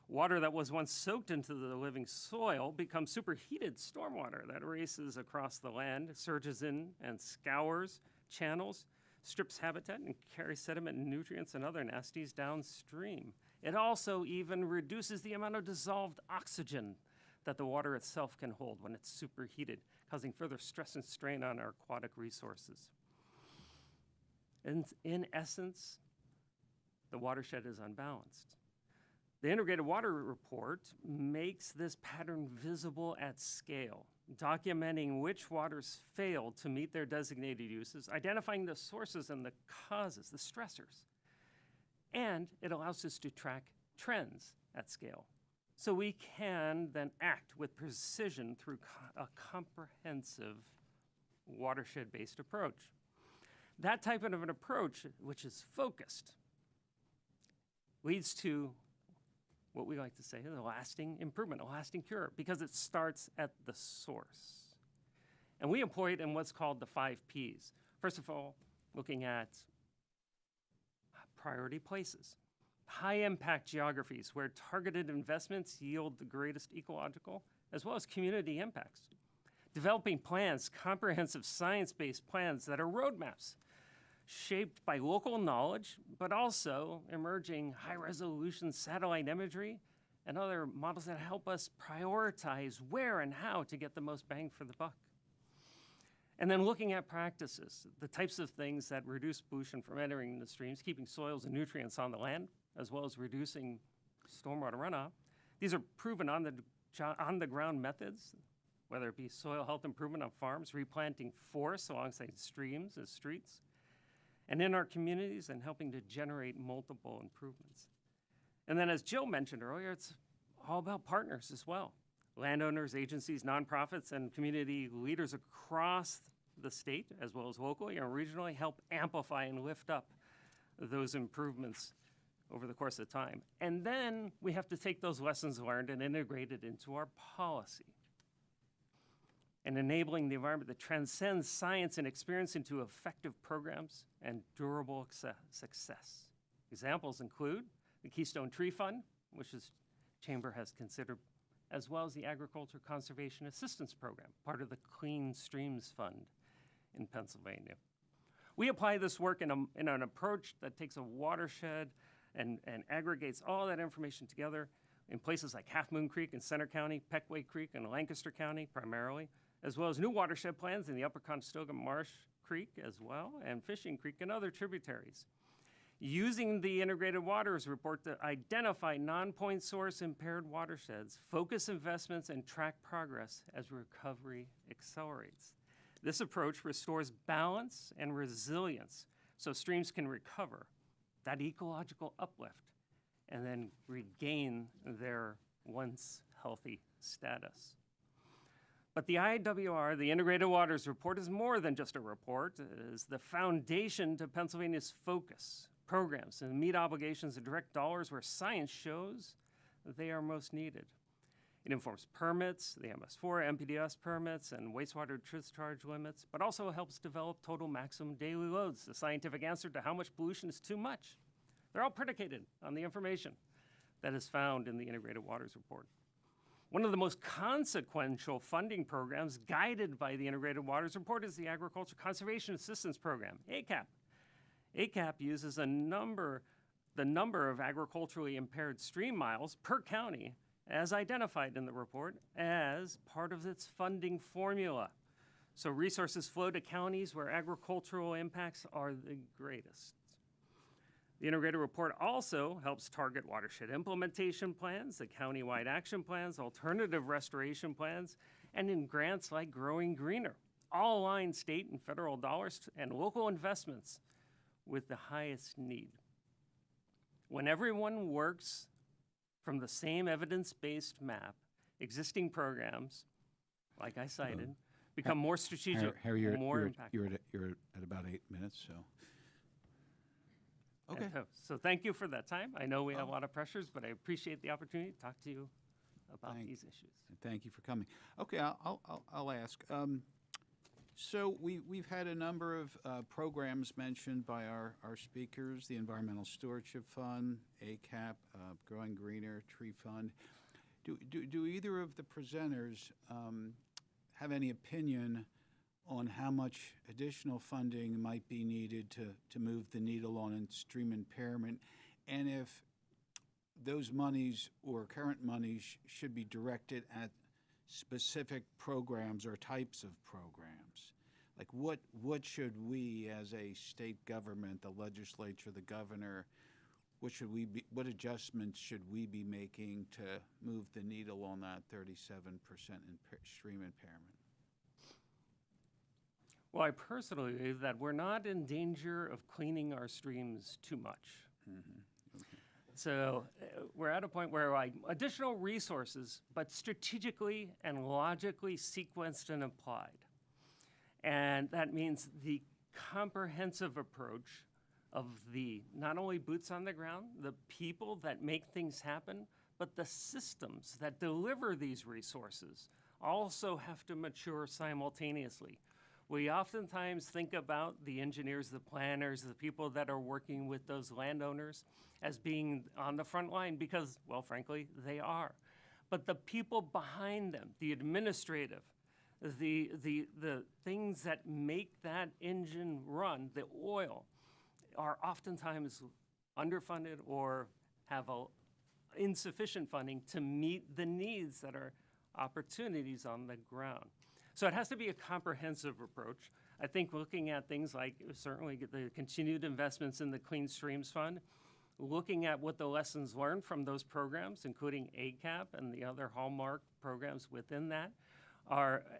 water that was once soaked into the living soil becomes superheated stormwater that races across the land, surges in and scours channels, strips habitat, and carries sediment and nutrients and other nasties downstream. It also even reduces the amount of dissolved oxygen that the water itself can hold when it's superheated, causing further stress and strain on our aquatic resources. And in essence, the watershed is unbalanced. The Integrated Water Report makes this pattern visible at scale, documenting which waters failed to meet their designated uses, identifying the sources and the causes, the stressors. And it allows us to track trends at scale, so we can then act with precision through a comprehensive watershed-based approach. That type of an approach, which is focused, leads to what we like to say is a lasting improvement, a lasting cure, because it starts at the source. And we employ it in what's called the 5 Ps. First of all, looking at priority places, high-impact geographies where targeted investments yield the greatest ecological as well as community impacts. Developing plans, comprehensive science-based plans that are roadmaps shaped by local knowledge, but also emerging high-resolution satellite imagery and other models that help us prioritize where and how to get the most bang for the buck. And then looking at practices, the types of things that reduce pollution from entering the streams, keeping soils and nutrients on the land, as well as reducing stormwater runoff. These are proven on-the-ground methods, whether it be soil health improvement on farms, replanting forests alongside streams and streets, and in our communities, and helping to generate multiple improvements. And then, as Jill mentioned earlier, it's all about partners as well. Landowners, agencies, nonprofits, and community leaders across the state, as well as locally and regionally, help amplify and lift up those improvements over the course of time. And then we have to take those lessons learned and integrate it into our policy. And enabling the environment that transcends science and experience into effective programs and durable success. Examples include the Keystone Tree Fund, which the Chamber has considered, as well as the Agriculture Conservation Assistance Program, part of the Clean Streams Fund in Pennsylvania. We apply this work in an approach that takes a watershed and aggregates all that information together in places like Half Moon Creek in Center County, Peckway Creek in Lancaster County primarily, as well as new watershed plans in the Upper Conestoga Marsh Creek as well, and Fishing Creek and other tributaries. Using the Integrated Waters Report to identify non-point source impaired watersheds, focus investments, and track progress as recovery accelerates. This approach restores balance and resilience so streams can recover that ecological uplift and then regain their once healthy status. But the IWR, the Integrated Waters Report, is more than just a report. It is the foundation to Pennsylvania's focus, programs, and meet obligations and direct dollars where science shows that they are most needed. It informs permits, the MS4, MPDS permits, and wastewater discharge limits, but also helps develop total maximum daily loads, the scientific answer to how much pollution is too much. They're all predicated on the information that is found in the Integrated Waters Report. One of the most consequential funding programs guided by the Integrated Waters Report is the Agriculture Conservation Assistance Program, ACAP. ACAP uses the number of agriculturally impaired stream miles per county as identified in the report as part of its funding formula. So resources flow to counties where agricultural impacts are the greatest. The Integrated Report also helps target watershed implementation plans, the countywide action plans, alternative restoration plans, and in grants like Growing Greener. All align state and federal dollars and local investments with the highest need. When everyone works from the same evidence-based map, existing programs, like I cited, become more strategic, Harry, more impactful. you're at about 8 minutes, so. Okay. So thank you for that time. I know we have a lot of pressures, but I appreciate the opportunity to talk to you about these issues. And thank you for coming. Okay, I'll ask. So we've had a number of programs mentioned by our speakers, the Environmental Stewardship Fund, ACAP, Growing Greener, Tree Fund. Do either of the presenters have any opinion on how much additional funding might be needed to move the needle on stream impairment, and if those monies or current monies should be directed at specific programs or types of programs? Like what should we as a state government, the legislature, the governor, what adjustments should we be making to move the needle on that 37% stream impairment? Well, I personally believe that we're not in danger of cleaning our streams too much. Mm-hmm. Okay. So we're at a point where like additional resources, but strategically and logically sequenced and applied. And that means the comprehensive approach of the not only boots on the ground, the people that make things happen, but the systems that deliver these resources also have to mature simultaneously. We oftentimes think about the engineers, the planners, the people that are working with those landowners as being on the front line because, well, frankly, they are. But the people behind them, the administrative, the things that make that engine run, the oil, are oftentimes underfunded or have insufficient funding to meet the needs that are opportunities on the ground. So it has to be a comprehensive approach. I think looking at things like certainly the continued investments in the Clean Streams Fund, looking at what the lessons learned from those programs, including ACAP and the other hallmark programs within that,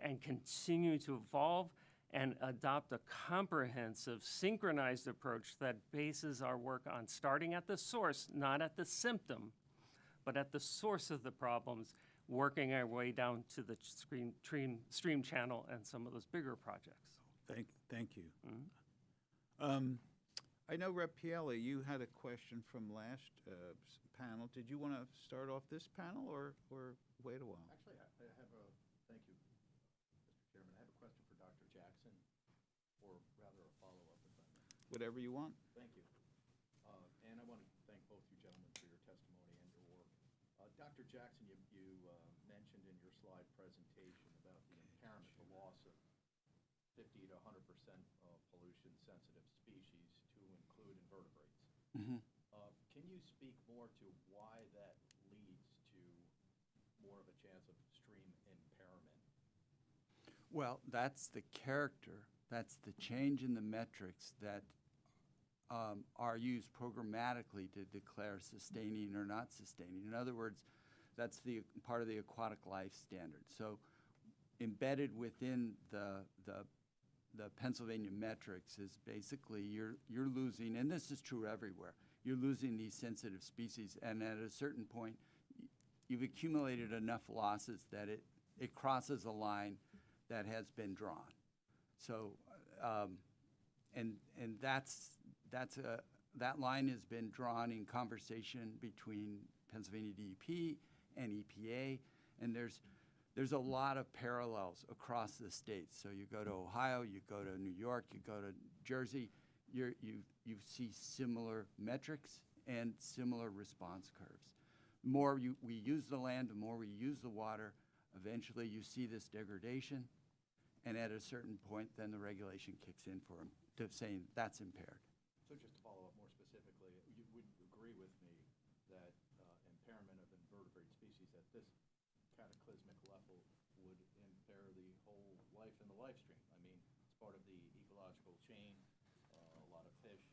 and continue to evolve and adopt a comprehensive, synchronized approach that bases our work on starting at the source, not at the symptom, but at the source of the problems, working our way down to the stream channel and some of those bigger projects. Thank you. Mm-hmm. I know, Rep. Pielli, you had a question from last panel. Did you want to start off this panel or wait a while? Actually, I have a, thank you, Mr. Chairman. I have a question for Dr. Jackson, or rather a follow-up, if I may. Whatever you want. Thank you. And I want to thank both you gentlemen for your testimony and your work. Dr. Jackson, you mentioned in your slide presentation about the impairment, the loss of 50 to 100% pollution-sensitive species to include invertebrates. Can you speak more to why that leads to more of a chance of stream impairment? Well, that's the character, that's the change in the metrics that are used programmatically to declare sustaining or not sustaining. In other words, that's the part of the aquatic life standard. So embedded within the Pennsylvania metrics is basically you're losing, and this is true everywhere, you're losing these sensitive species, and at a certain point, you've accumulated enough losses that it crosses a line that has been drawn. So, and that line has been drawn in conversation between Pennsylvania DEP and EPA, and there's a lot of parallels across the states. So you go to Ohio, you go to New York, you go to Jersey, you see similar metrics and similar response curves. The more we use the land, the more we use the water, eventually you see this degradation, and at a certain point, then the regulation kicks in for them to saying that's impaired. So just to follow up more specifically, you would agree with me that impairment of invertebrate species at this cataclysmic level would impair the whole life in the life stream? I mean, it's part of the ecological chain, a lot of fish.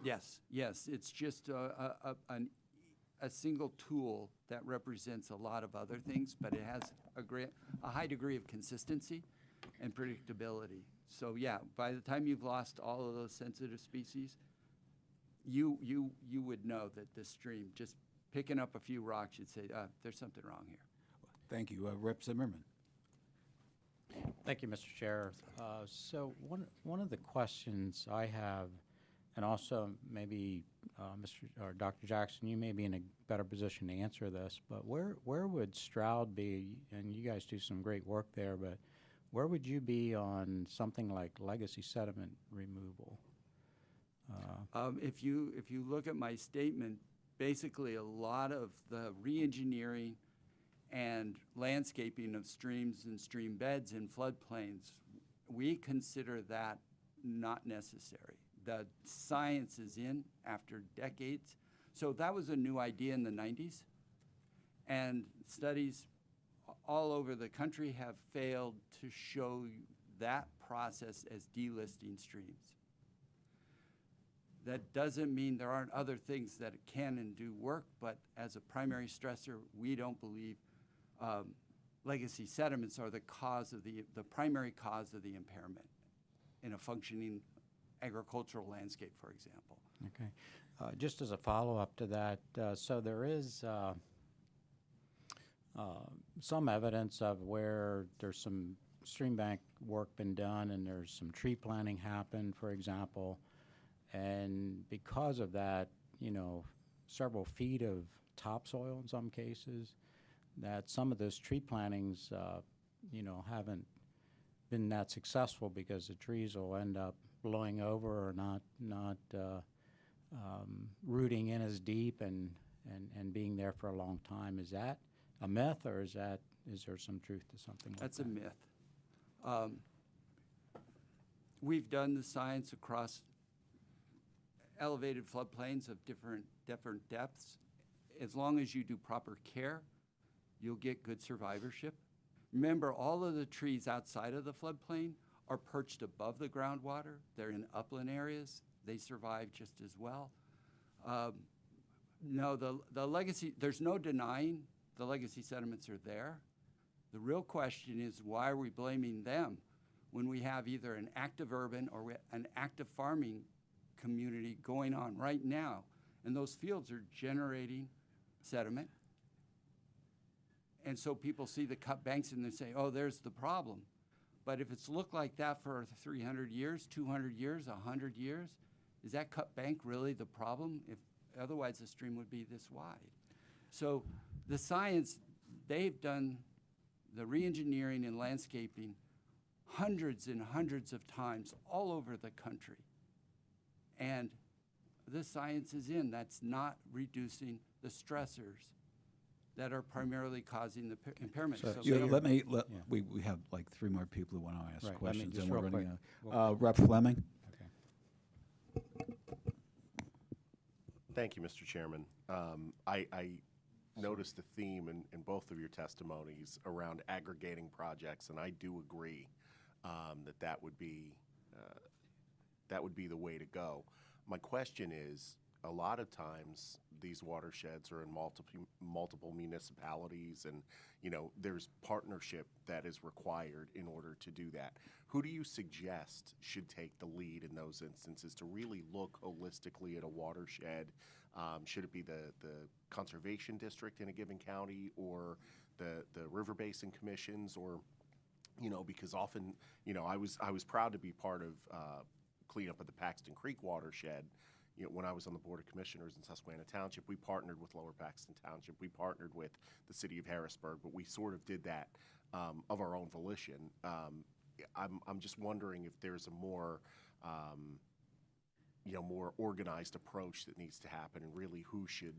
Yes, it's just a single tool that represents a lot of other things, but it has a high degree of consistency and predictability. So yeah, by the time you've lost all of those sensitive species, you would know that this stream, just picking up a few rocks, you'd say, there's something wrong here. Thank you. Rep. Zimmerman. Thank you, Mr. Chair. So one of the questions I have, and also maybe Dr. Jackson, you may be in a better position to answer this, but where would Stroud be? And you guys do some great work there, but where would you be on something like legacy sediment removal? If you look at my statement, basically a lot of the re-engineering and landscaping of streams and stream beds in floodplains, we consider that not necessary. The science is in after decades. So that was a new idea in the 90s. And studies all over the country have failed to show that process as delisting streams. That doesn't mean there aren't other things that can and do work, but as a primary stressor, we don't believe legacy sediments are the primary cause of the impairment in a functioning agricultural landscape, for example. Okay. Just as a follow-up to that, so there is some evidence of where there's some stream bank work been done and there's some tree planting happened, for example, and because of that, several feet of topsoil in some cases, that some of those tree plantings, haven't been that successful because the trees will end up blowing over or not rooting in as deep and being there for a long time. Is that a myth, or is there some truth to something like that? That's a myth. We've done the science across elevated floodplains of different depths. As long as you do proper care, you'll get good survivorship. Remember, all of the trees outside of the floodplain are perched above the groundwater. They're in upland areas. They survive just as well. No, the legacy, there's no denying the legacy sediments are there. The real question is, why are we blaming them when we have either an active urban or an active farming community going on right now? And those fields are generating sediment. And so people see the cut banks and they say, oh, there's the problem. But if it's looked like that for 300 years, 200 years, 100 years, Is that cut bank really the problem? If otherwise the stream would be this wide. So the science, they've done the re-engineering and landscaping hundreds and hundreds of times all over the country. And the science is in. That's not reducing the stressors that are primarily causing the impairment. So- So Yeah, they- Yeah. we have like 3 more people who want to ask Right, let me questions, just and we're real running quick. out. Rep. Fleming? Okay. Thank you, Mr. Chairman. I noticed the theme in both of your testimonies around aggregating projects, and I do agree that would be the way to go. My question is, a lot of times these watersheds are in multiple municipalities, and there's partnership that is required in order to do that. Who do you suggest should take the lead in those instances to really look holistically at a watershed? Should it be the conservation district in a given county, or the river basin commissions, or because often I was proud to be part of cleanup of the Paxton Creek watershed. When I was on the Board of Commissioners in Susquehanna Township, we partnered with Lower Paxton Township. We partnered with the city of Harrisburg, but we sort of did that of our own volition. I'm just wondering if there's a more more organized approach that needs to happen, and really who should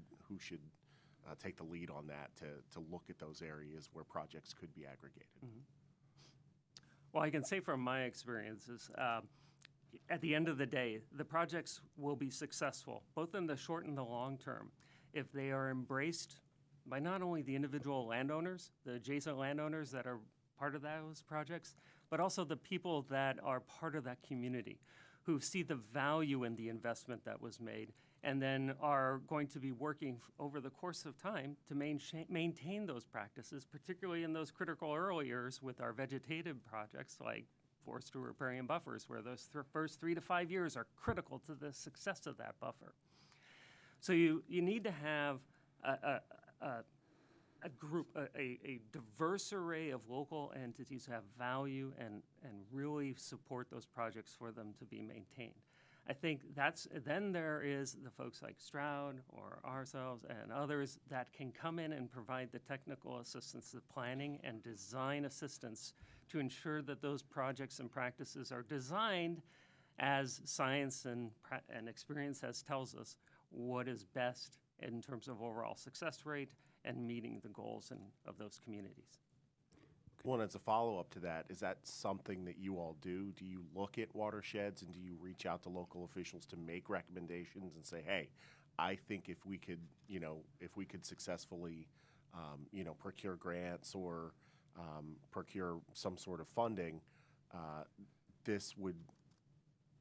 take the lead on that to look at those areas where projects could be aggregated. Well, I can say from my experiences, at the end of the day, the projects will be successful, both in the short and the long term, if they are embraced by not only the individual landowners, the adjacent landowners that are part of those projects, but also the people that are part of that community, who see the value in the investment that was made, and then are going to be working over the course of time to maintain those practices, particularly in those critical early years with our vegetative projects like forest or riparian buffers, where those first 3 to 5 years are critical to the success of that buffer. So you need to have a group, a diverse array of local entities who have value and really support those projects for them to be maintained. I think then there is the folks like Stroud or ourselves and others that can come in and provide the technical assistance, the planning and design assistance to ensure that those projects and practices are designed as science and experience tells us what is best in terms of overall success rate and meeting the goals of those communities. Well, and as a follow-up to that, is that something that you all do? Do you look at watersheds, and do you reach out to local officials to make recommendations and say, hey, I think if we could successfully, procure grants or procure some sort of funding,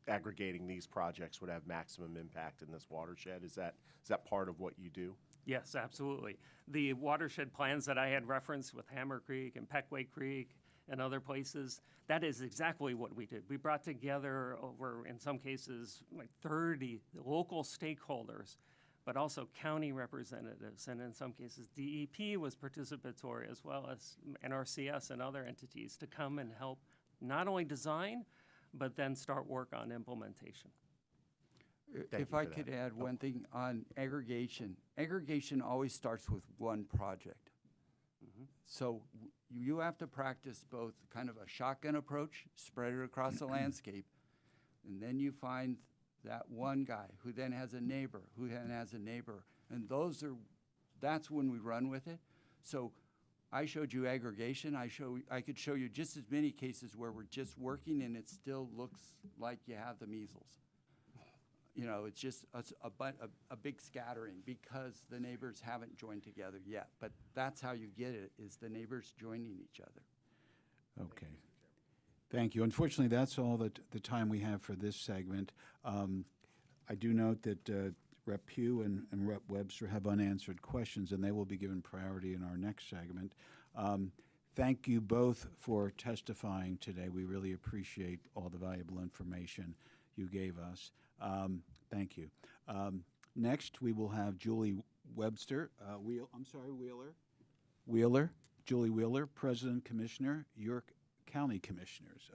aggregating these projects would have maximum impact in this watershed? Is that part of what you do? Yes, absolutely. The watershed plans that I had referenced with Hammer Creek and Peckway Creek and other places, that is exactly what we did. We brought together over, in some cases, like 30 local stakeholders, but also county representatives, and in some cases, DEP was participatory, as well as NRCS and other entities, to come and help not only design, but then start work on implementation. If I could add one thing on aggregation. Aggregation always starts with one project. So you have to practice both kind of a shotgun approach, spread it across the landscape, and then you find that one guy who then has a neighbor, who then has a neighbor, and that's when we run with it. So I showed you aggregation. I could show you just as many cases where we're just working and it still looks like you have the measles. It's just a big scattering because the neighbors haven't joined together yet. But that's how you get it, is the neighbors joining each other. Okay. Thank you. Unfortunately, that's all the time we have for this segment. I do note that Rep. Pugh and Rep. Webster have unanswered questions, and they will be given priority in our next segment. Thank you both for testifying today. We really appreciate all the valuable information you gave us. Thank you. Next, we will have Julie Webster, Julie Wheeler, President Commissioner, York County Commissioners.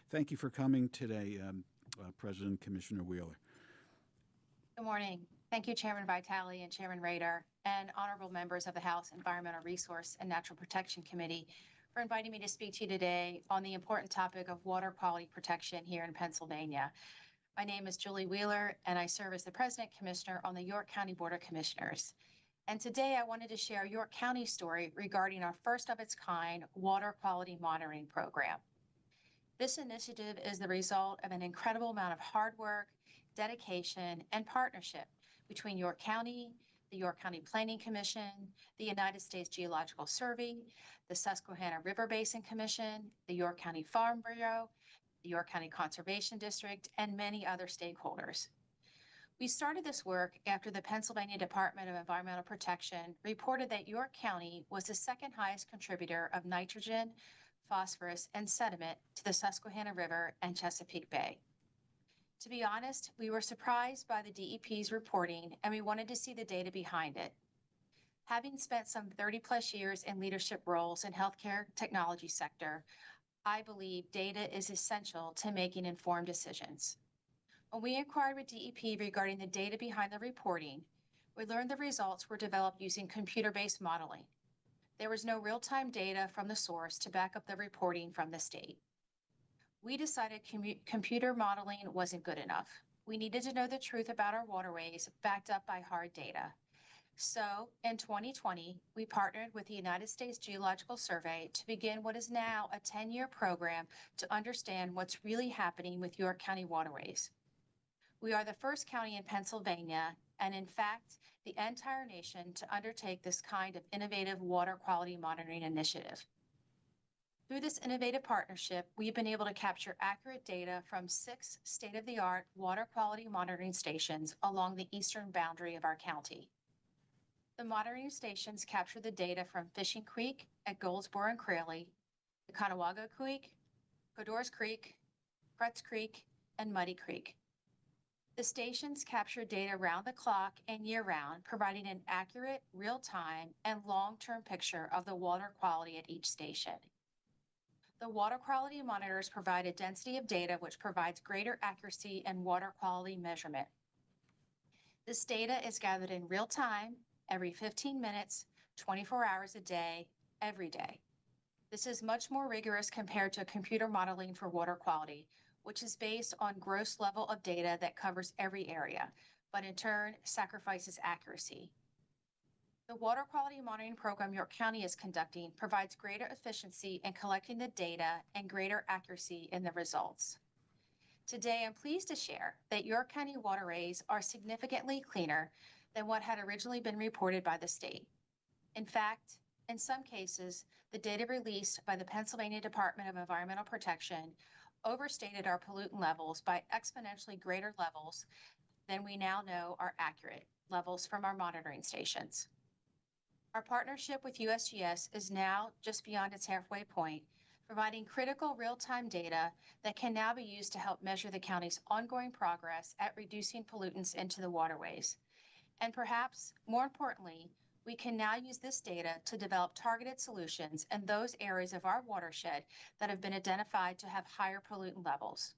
Thank you for coming today, President Commissioner Wheeler. Good morning. Thank you, Chairman Vitale and Chairman Rader, and honorable members of the House Environmental Resource and Natural Protection Committee for inviting me to speak to you today on the important topic of water quality protection here in Pennsylvania. My name is Julie Wheeler, and I serve as the President Commissioner on the York County Board of Commissioners. And today I wanted to share York County's story regarding our first of its kind water quality monitoring program. This initiative is the result of an incredible amount of hard work, dedication, and partnership between York County, the York County Planning Commission, the United States Geological Survey, the Susquehanna River Basin Commission, the York County Farm Bureau, the York County Conservation District, and many other stakeholders. We started this work after the Pennsylvania Department of Environmental Protection reported that York County was the second highest contributor of nitrogen, phosphorus, and sediment to the Susquehanna River and Chesapeake Bay. To be honest, we were surprised by the DEP's reporting, and we wanted to see the data behind it. Having spent some 30-plus years in leadership roles in healthcare technology sector, I believe data is essential to making informed decisions. When we inquired with DEP regarding the data behind the reporting, we learned the results were developed using computer-based modeling. There was no real-time data from the source to back up the reporting from the state. We decided computer modeling wasn't good enough. We needed to know the truth about our waterways backed up by hard data. So in 2020, we partnered with the United States Geological Survey to begin what is now a 10-year program to understand what's really happening with York County waterways. We are the first county in Pennsylvania, and in fact, the entire nation, to undertake this kind of innovative water quality monitoring initiative. Through this innovative partnership, we've been able to capture accurate data from 6 state-of-the-art water quality monitoring stations along the eastern boundary of our county. The monitoring stations capture the data from Fishing Creek at Goldsboro and Crayley, the Conewago Creek, Codorus Creek, Kretz Creek, and Muddy Creek. The stations capture data round the clock and year-round, providing an accurate, real-time, and long-term picture of the water quality at each station. The water quality monitors provide a density of data which provides greater accuracy and water quality measurement. This data is gathered in real time, every 15 minutes, 24 hours a day, every day. This is much more rigorous compared to computer modeling for water quality, which is based on gross level of data that covers every area, but in turn sacrifices accuracy. The water quality monitoring program York County is conducting provides greater efficiency in collecting the data and greater accuracy in the results. Today, I'm pleased to share that York County waterways are significantly cleaner than what had originally been reported by the state. In fact, in some cases, the data released by the Pennsylvania Department of Environmental Protection overstated our pollutant levels by exponentially greater levels than we now know are accurate levels from our monitoring stations. Our partnership with USGS is now just beyond its halfway point, providing critical real-time data that can now be used to help measure the county's ongoing progress at reducing pollutants into the waterways. And perhaps more importantly, we can now use this data to develop targeted solutions in those areas of our watershed that have been identified to have higher pollutant levels.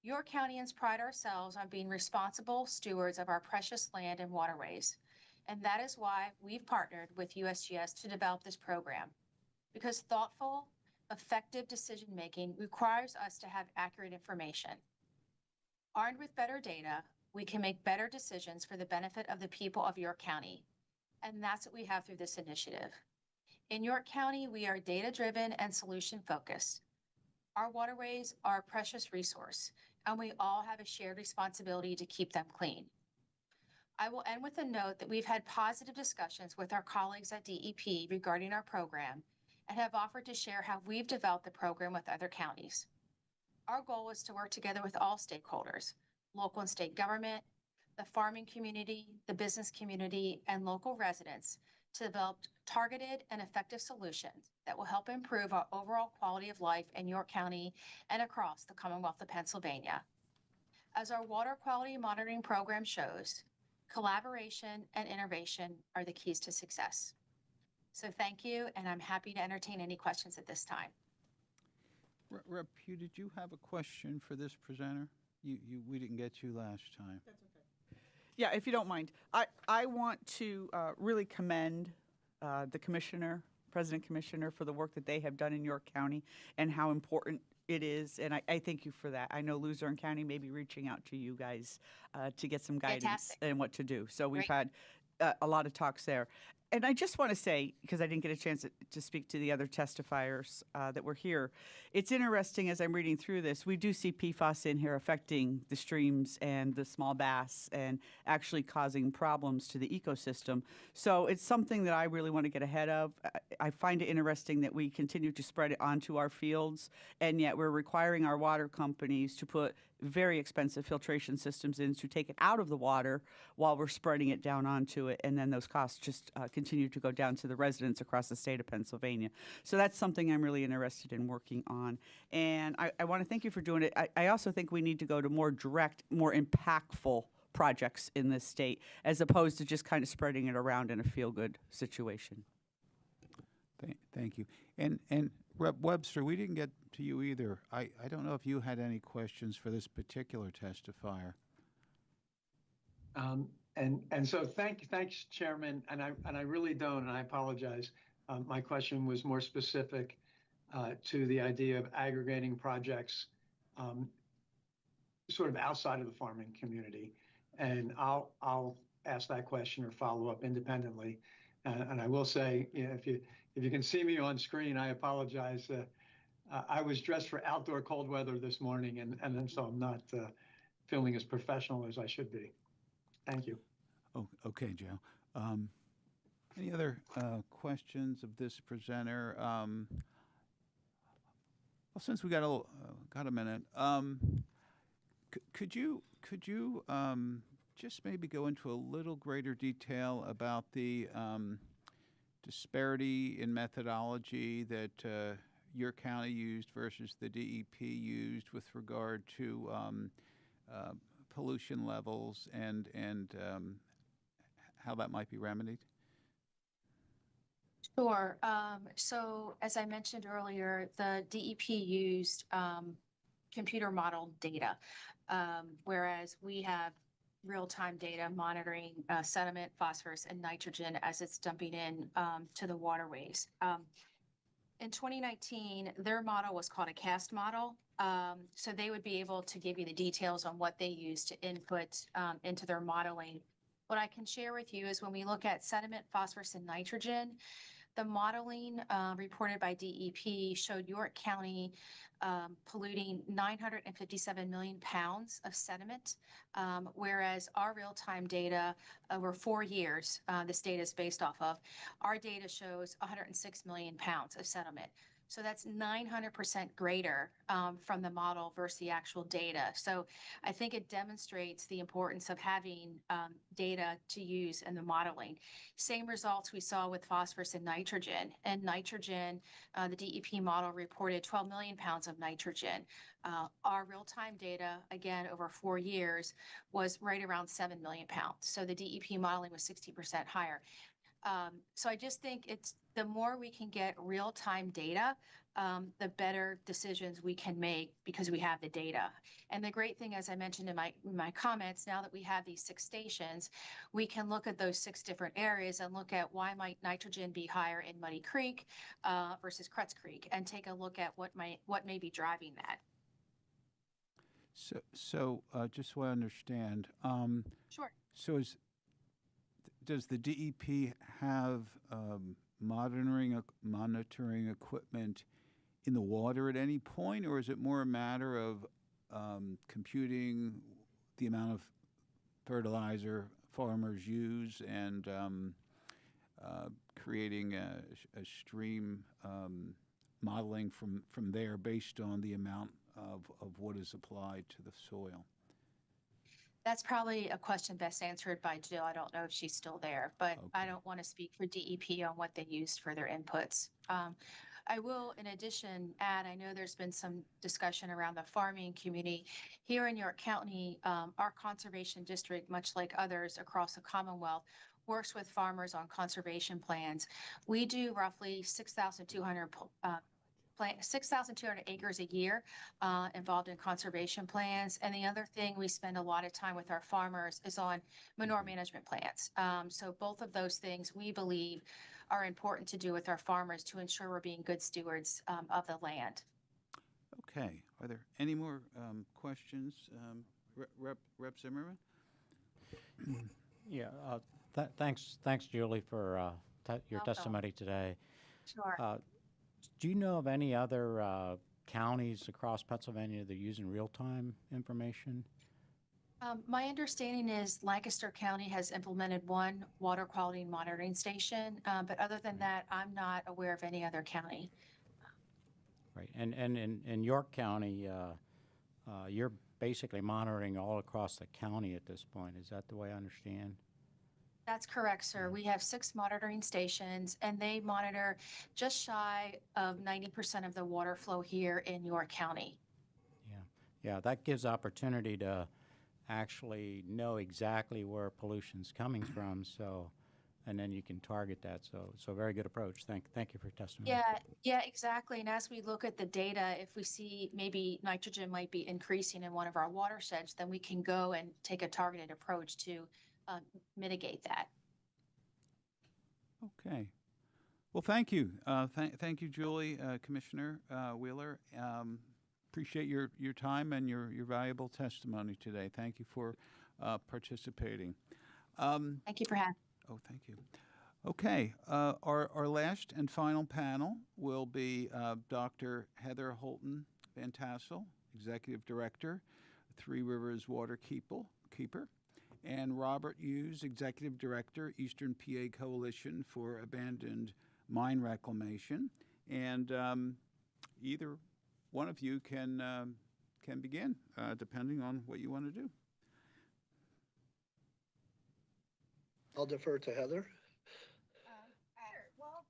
York Countyans pride ourselves on being responsible stewards of our precious land and waterways. And that is why we've partnered with USGS to develop this program, because thoughtful, effective decision-making requires us to have accurate information. Armed with better data, we can make better decisions for the benefit of the people of York County. And that's what we have through this initiative. In York County, we are data-driven and solution-focused. Our waterways are a precious resource, and we all have a shared responsibility to keep them clean. I will end with a note that we've had positive discussions with our colleagues at DEP regarding our program and have offered to share how we've developed the program with other counties. Our goal is to work together with all stakeholders, local and state government, the farming community, the business community, and local residents to develop targeted and effective solutions that will help improve our overall quality of life in York County and across the Commonwealth of Pennsylvania. As our water quality monitoring program shows, collaboration and innovation are the keys to success. So thank you, and I'm happy to entertain any questions at this time. Rep. Pugh, did you have a question for this presenter? We didn't get you last time. That's okay. Yeah, if you don't mind, I want to really commend the commissioner, president commissioner, for the work that they have done in York County and how important it is. And I thank you for that. I know Luzerne County may be reaching out to you guys to get some guidance Fantastic. and what to do. So we've Great. had a lot of talks there. And I just want to say, because I didn't get a chance to speak to the other testifiers that were here, it's interesting as I'm reading through this, we do see PFAS in here affecting the streams and the small bass and actually causing problems to the ecosystem. So it's something that I really want to get ahead of. I find it interesting that we continue to spread it onto our fields, and yet we're requiring our water companies to put very expensive filtration systems in to take it out of the water while we're spreading it down onto it, and then those costs just continue to go down to the residents across the state of Pennsylvania. So that's something I'm really interested in working on, and I want to thank you for doing it. I also think we need to go to more direct, more impactful projects in this state, as opposed to just kind of spreading it around in a feel-good situation. Thank you. And Rep. Webster, we didn't get to you either. I don't know if you had any questions for this particular testifier. And so thanks, Chairman. And I really don't, and I apologize. My question was more specific to the idea of aggregating projects sort of outside of the farming community. And I'll ask that question or follow up independently. And I will say, you know, if you can see me on screen, I apologize. I was dressed for outdoor cold weather this morning, and so I'm not feeling as professional as I should be. Thank you. Oh, okay, Joe. Any other questions of this presenter? Well, since we got a minute, could you just maybe go into a little greater detail about the disparity in methodology that your county used versus the DEP used with regard to pollution levels and how that might be remedied? Sure. So as I mentioned earlier, the DEP used computer model data, whereas we have real-time data monitoring sediment, phosphorus, and nitrogen as it's dumping in to the waterways. In 2019, their model was called a CAST model. So they would be able to give you the details on what they use to input into their modeling. What I can share with you is when we look at sediment, phosphorus, and nitrogen, the modeling reported by DEP showed York County polluting 957 million pounds of sediment, whereas our real-time data over 4 years, this data is based off of, our data shows 106 million pounds of sediment. So that's 900% greater from the model versus the actual data. So I think it demonstrates the importance of having data to use in the modeling. Same results we saw with phosphorus and nitrogen. And nitrogen, the DEP model reported 12 million pounds of nitrogen. Our real-time data, again, over 4 years, was right around 7 million pounds. So the DEP modeling was 60% higher. So I just think it's the more we can get real-time data, the better decisions we can make because we have the data. And the great thing, as I mentioned in my comments, now that we have these 6 stations, we can look at those 6 different areas and look at why might nitrogen be higher in Muddy Creek versus Kretz Creek, and take a look at what may be driving that. So just so I understand. Sure. So does the DEP have monitoring equipment in the water at any point, or is it more a matter of computing the amount of fertilizer farmers use and creating a stream modeling from there based on the amount of what is applied to the soil? That's probably a question best answered by Jill. I don't know if she's still there, but okay. I don't want to speak for DEP on what they used for their inputs. I will, in addition, add, I know there's been some discussion around the farming community. Here in York County, our conservation district, much like others across the Commonwealth, works with farmers on conservation plans. We do roughly 6,200 6,200 acres a year involved in conservation plans. And the other thing we spend a lot of time with our farmers is on manure management plans. So both of those things we believe are important to do with our farmers to ensure we're being good stewards of the land. Okay. Are there any more questions? Rep Zimmerman? Yeah, thanks, Julie, for your Welcome. testimony today. Sure. Do you know of any other counties across Pennsylvania that are using real-time information? My understanding is Lancaster County has implemented one water quality monitoring station, but other than that, I'm not aware of any other county. Right, and in York County, you're basically monitoring all across the county at this point. Is that the way I understand? That's correct, sir. We have 6 monitoring stations, and they monitor just shy of 90% of the water flow here in York County. Yeah, that gives opportunity to actually know exactly where pollution's coming from. So, and then you can target that. So very good approach. Thank you for your testimony. Yeah, exactly. And as we look at the data, if we see maybe nitrogen might be increasing in one of our watersheds, then we can go and take a targeted approach to mitigate that. Okay. Well, thank you. Thank you, Julie, Commissioner Wheeler. Appreciate your time and your valuable testimony today. Thank you for participating. Thank you for having me. Oh, thank you. Okay, our last and final panel will be Dr. Heather Holton Van Tassel, Executive Director, Three Rivers Water Keeper, and Robert Hughes, Executive Director, Eastern PA Coalition for Abandoned Mine Reclamation. And either one of you can begin, depending on what you want to do. I'll defer to Heather. Well,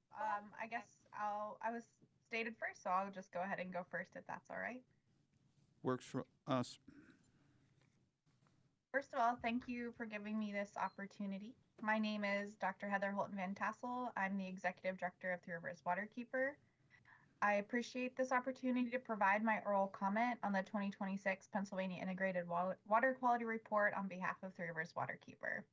I guess I was stated first, so I'll just go ahead and go first if that's all right. Works for us. First of all, thank you for giving me this opportunity. My name is Dr. Heather Holton Van Tassel. I'm the Executive Director of Three Rivers Waterkeeper. I appreciate this opportunity to provide my oral comment on the 2026 Pennsylvania Integrated Water Quality Report on behalf of Three Rivers Waterkeeper.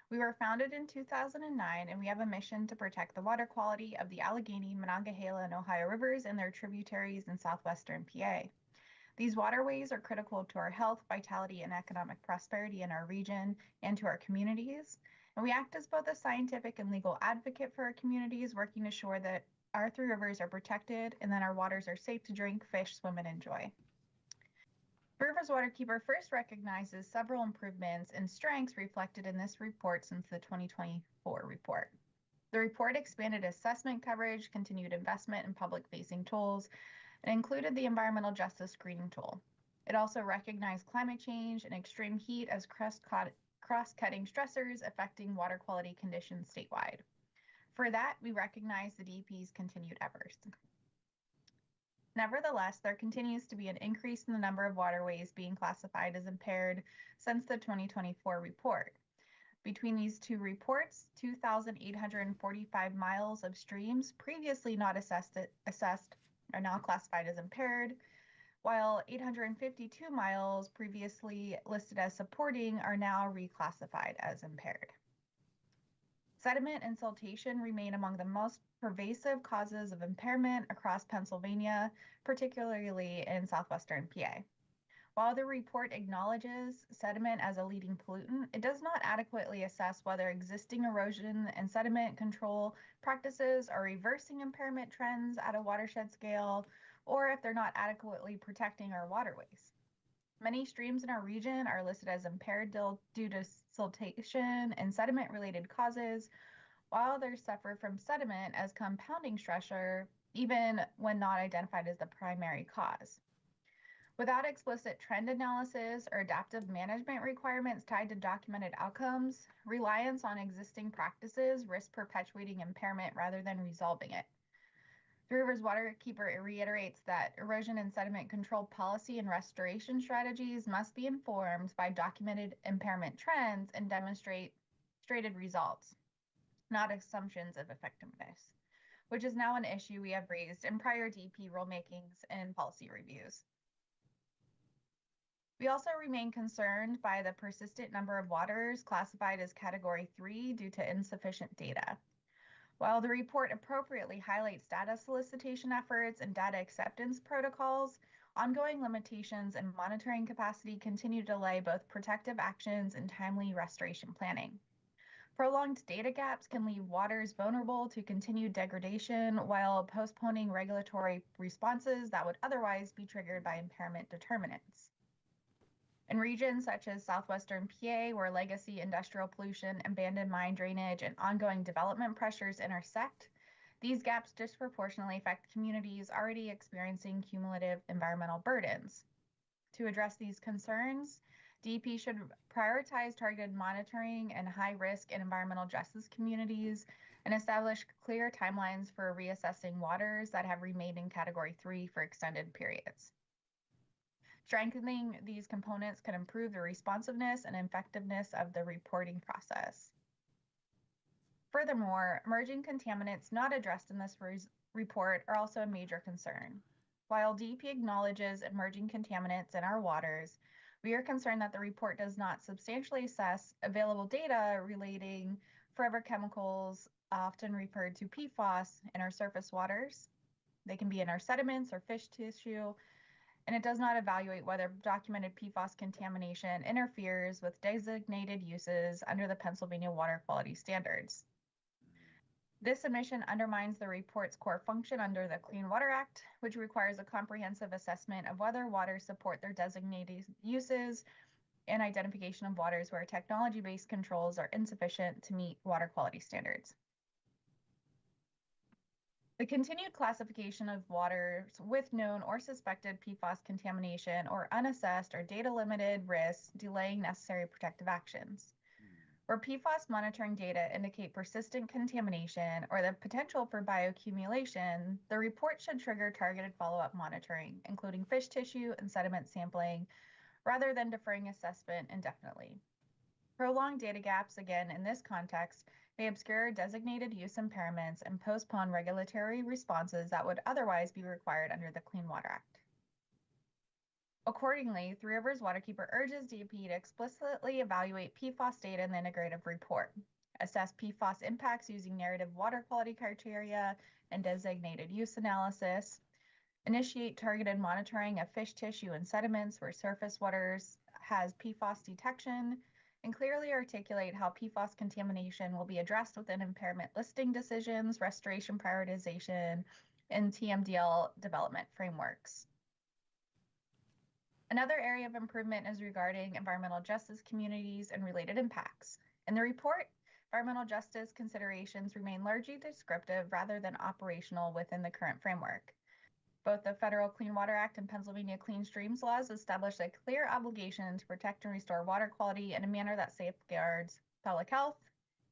We were founded in 2009, and we have a mission to protect the water quality of the Allegheny, Monongahela, and Ohio rivers and their tributaries in southwestern PA. These waterways are critical to our health, vitality, and economic prosperity in our region and to our communities. And we act as both a scientific and legal advocate for our communities, working to ensure that our three rivers are protected and that our waters are safe to drink, fish, swim, and enjoy. Three Rivers Waterkeeper first recognizes several improvements and strengths reflected in this report since the 2024 report. The report expanded assessment coverage, continued investment in public-facing tools, and included the environmental justice screening tool. It also recognized climate change and extreme heat as cross-cutting stressors affecting water quality conditions statewide. For that, we recognize the DEP's continued efforts. Nevertheless, there continues to be an increase in the number of waterways being classified as impaired since the 2024 report. Between these two reports, 2,845 miles of streams previously not assessed are now classified as impaired, while 852 miles previously listed as supporting are now reclassified as impaired. Sediment and siltation remain among the most pervasive causes of impairment across Pennsylvania, particularly in southwestern PA. While the report acknowledges sediment as a leading pollutant, it does not adequately assess whether existing erosion and sediment control practices are reversing impairment trends at a watershed scale, or if they're not adequately protecting our waterways. Many streams in our region are listed as impaired due to siltation and sediment-related causes, while others suffer from sediment as compounding stressor, even when not identified as the primary cause. Without explicit trend analysis or adaptive management requirements tied to documented outcomes, reliance on existing practices risks perpetuating impairment rather than resolving it. Three Rivers Waterkeeper reiterates that erosion and sediment control policy and restoration strategies must be informed by documented impairment trends and demonstrated results, not assumptions of effectiveness. which is now an issue we have raised in prior DEP rulemakings and policy reviews. We also remain concerned by the persistent number of waters classified as Category 3 due to insufficient data. While the report appropriately highlights data solicitation efforts and data acceptance protocols, ongoing limitations and monitoring capacity continue to delay both protective actions and timely restoration planning. Prolonged data gaps can leave waters vulnerable to continued degradation while postponing regulatory responses that would otherwise be triggered by impairment determinants. In regions such as southwestern PA, where legacy industrial pollution, abandoned mine drainage, and ongoing development pressures intersect, these gaps disproportionately affect communities already experiencing cumulative environmental burdens. To address these concerns, DEP should prioritize targeted monitoring and high-risk and environmental justice communities and establish clear timelines for reassessing waters that have remained in Category 3 for extended periods. Strengthening these components can improve the responsiveness and effectiveness of the reporting process. Furthermore, emerging contaminants not addressed in this report are also a major concern. While DEP acknowledges emerging contaminants in our waters, we are concerned that the report does not substantially assess available data relating forever chemicals, often referred to PFAS, in our surface waters. They can be in our sediments or fish tissue, and it does not evaluate whether documented PFAS contamination interferes with designated uses under the Pennsylvania water quality standards. This omission undermines the report's core function under the Clean Water Act, which requires a comprehensive assessment of whether waters support their designated uses and identification of waters where technology-based controls are insufficient to meet water quality standards. The continued classification of waters with known or suspected PFAS contamination or unassessed or data-limited risks delaying necessary protective actions. Where PFAS monitoring data indicate persistent contamination or the potential for bioaccumulation, the report should trigger targeted follow-up monitoring, including fish tissue and sediment sampling, rather than deferring assessment indefinitely. Prolonged data gaps, again, in this context, may obscure designated use impairments and postpone regulatory responses that would otherwise be required under the Clean Water Act. Accordingly, Three Rivers Waterkeeper urges DEP to explicitly evaluate PFAS data in the integrative report, assess PFAS impacts using narrative water quality criteria and designated use analysis, initiate targeted monitoring of fish tissue and sediments where surface waters has PFAS detection, and clearly articulate how PFAS contamination will be addressed within impairment listing decisions, restoration prioritization, and TMDL development frameworks. Another area of improvement is regarding environmental justice communities and related impacts. In the report, environmental justice considerations remain largely descriptive rather than operational within the current framework. Both the Federal Clean Water Act and Pennsylvania Clean Streams laws establish a clear obligation to protect and restore water quality in a manner that safeguards public health,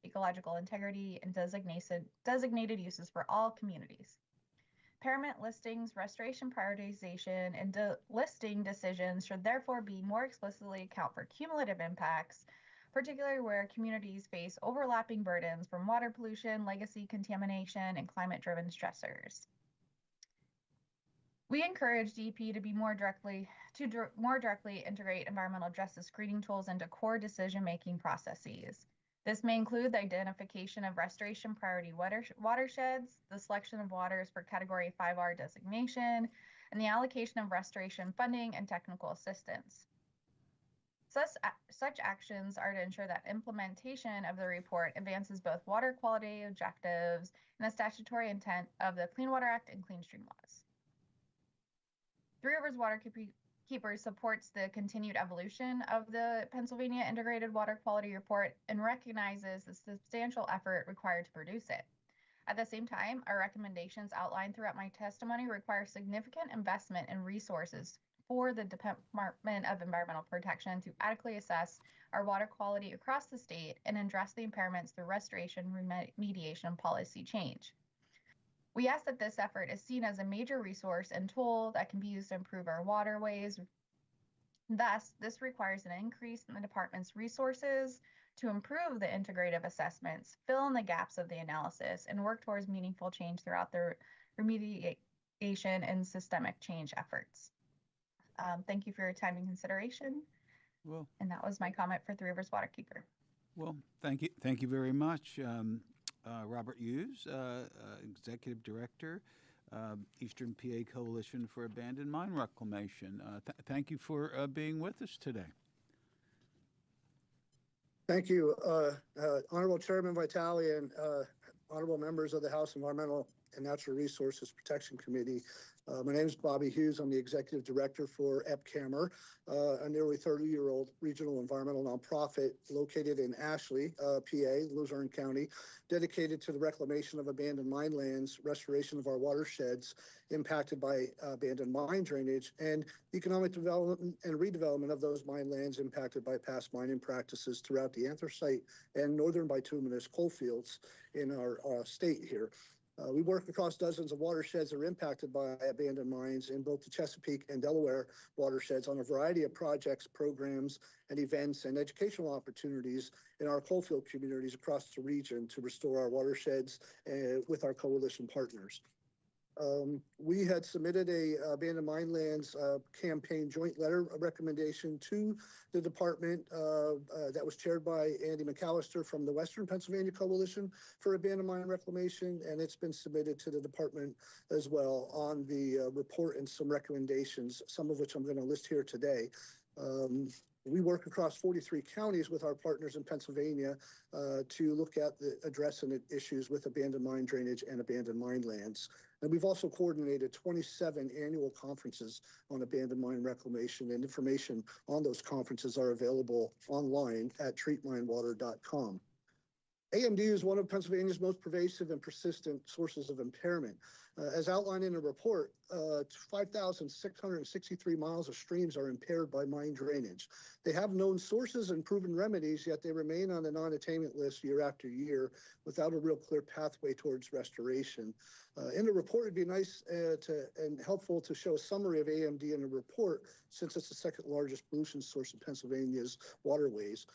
ecological integrity, and designated uses for all communities. Impairment listings, restoration prioritization, and listing decisions should therefore be more explicitly account for cumulative impacts, particularly where communities face overlapping burdens from water pollution, legacy contamination, and climate-driven stressors. We encourage DEP to more directly integrate environmental justice screening tools into core decision-making processes. This may include the identification of restoration priority watersheds, the selection of waters for Category 5R designation, and the allocation of restoration funding and technical assistance. Such actions are to ensure that implementation of the report advances both water quality objectives and the statutory intent of the Clean Water Act and Clean Stream laws. Three Rivers Waterkeeper supports the continued evolution of the Pennsylvania Integrated Water Quality Report and recognizes the substantial effort required to produce it. At the same time, our recommendations outlined throughout my testimony require significant investment and resources for the Department of Environmental Protection to adequately assess our water quality across the state and address the impairments through restoration, remediation, and policy change. We ask that this effort is seen as a major resource and tool that can be used to improve our waterways. Thus, this requires an increase in the department's resources to improve the integrative assessments, fill in the gaps of the analysis, and work towards meaningful change throughout the remediation and systemic change efforts. Thank you for your time and consideration. Well, and that was my comment for Three Rivers Waterkeeper. well, thank you. Thank you very much. Robert Hughes, Executive Director, Eastern PA Coalition for Abandoned Mine Reclamation. Thank you for being with us today. Thank you, Honorable Chairman Vitale and honorable members of the House Environmental and Natural Resources Protection Committee. My name is Bobby Hughes. I'm the Executive Director for EPCAMR, a nearly 30-year-old regional environmental nonprofit located in Ashley, PA, Luzerne County, dedicated to the reclamation of abandoned mine lands, restoration of our watersheds impacted by abandoned mine drainage, and economic development and redevelopment of those mine lands impacted by past mining practices throughout the anthracite and northern bituminous coal fields in our state here. We work across dozens of watersheds that are impacted by abandoned mines in both the Chesapeake and Delaware watersheds on a variety of projects, programs, and events and educational opportunities in our coalfield communities across the region to restore our watersheds with our coalition partners. We had submitted a abandoned mine lands campaign joint letter recommendation to the department that was chaired by Andy McAllister from the Western Pennsylvania Coalition for Abandoned Mine Reclamation, and it's been submitted to the department as well on the report and some recommendations, some of which I'm going to list here today. We work across 43 counties with our partners in Pennsylvania to look at addressing issues with abandoned mine drainage and abandoned mine lands. And we've also coordinated 27 annual conferences on abandoned mine reclamation, and information on those conferences are available online at treatminewater.com. AMD is one of Pennsylvania's most pervasive and persistent sources of impairment. As outlined in the report, 5,663 miles of streams are impaired by mine drainage. They have known sources and proven remedies, yet they remain on the non-attainment list year after year without a real clear pathway towards restoration. In the report, it'd be nice and helpful to show a summary of AMD in the report, since it's the second largest pollution source in Pennsylvania's waterways.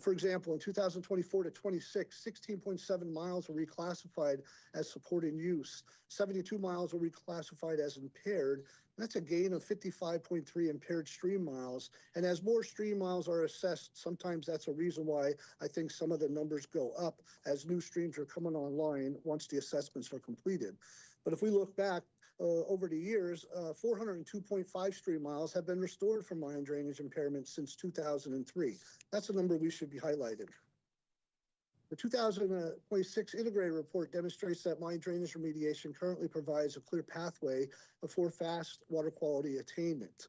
For example, in 2024 to 26, 16.7 miles were reclassified as supporting use. 72 miles were reclassified as impaired. That's a gain of 55.3 impaired stream miles. And as more stream miles are assessed, sometimes that's a reason why I think some of the numbers go up as new streams are coming online once the assessments are completed. But if we look back, over the years, 402.5 stream miles have been restored from mine drainage impairment since 2003. That's a number we should be highlighted. The 2026 integrated report demonstrates that mine drainage remediation currently provides a clear pathway for fast water quality attainment.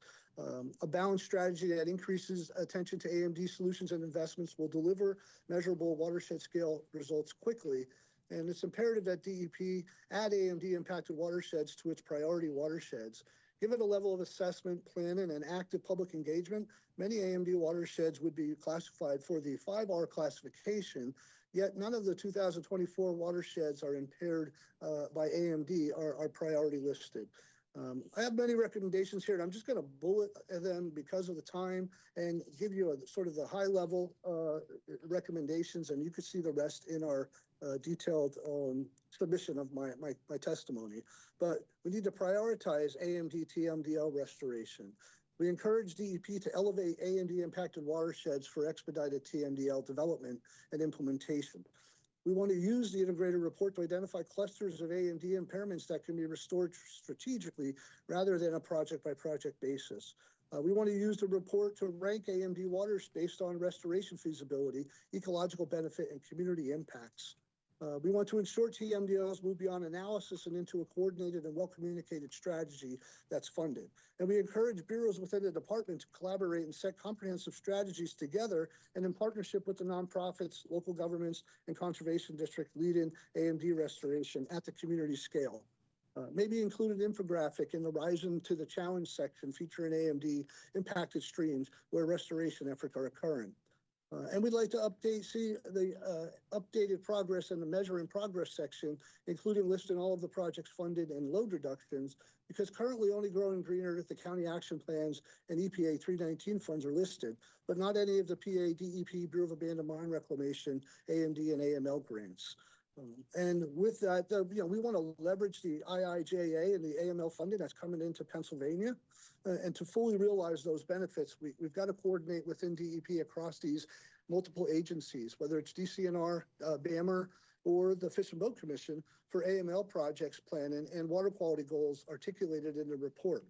A balanced strategy that increases attention to AMD solutions and investments will deliver measurable watershed scale results quickly. And it's imperative that DEP add AMD impacted watersheds to its priority watersheds. Given the level of assessment, planning, and active public engagement, many AMD watersheds would be classified for the 5R classification, yet none of the 2024 watersheds are impaired by AMD are priority listed. I have many recommendations here, and I'm just going to bullet them because of the time and give you sort of the high level recommendations, and you can see the rest in our detailed submission of my testimony. But we need to prioritize AMD TMDL restoration. We encourage DEP to elevate AMD impacted watersheds for expedited TMDL development and implementation. We want to use the integrated report to identify clusters of AMD impairments that can be restored strategically rather than a project-by-project basis. We want to use the report to rank AMD waters based on restoration feasibility, ecological benefit, and community impacts. We want to ensure TMDLs move beyond analysis and into a coordinated and well-communicated strategy that's funded. And we encourage bureaus within the department to collaborate and set comprehensive strategies together and in partnership with the nonprofits, local governments, and conservation district leading AMD restoration at the community scale. Maybe include an infographic in the Rising to the Challenge section featuring AMD impacted streams where restoration efforts are occurring. And we'd like to see the updated progress in the measure in progress section, including listing all of the projects funded and load reductions, because currently only Growing Greener, the county action plans, and EPA 319 funds are listed, but not any of the PA, DEP, Bureau of Abandoned Mine Reclamation, AMD, and AML grants. And with that, we want to leverage the IIJA and the AML funding that's coming into Pennsylvania. And to fully realize those benefits, we've got to coordinate within DEP across these multiple agencies, whether it's DCNR, BAMR, or the Fish and Boat Commission for AML projects planning and water quality goals articulated in the report.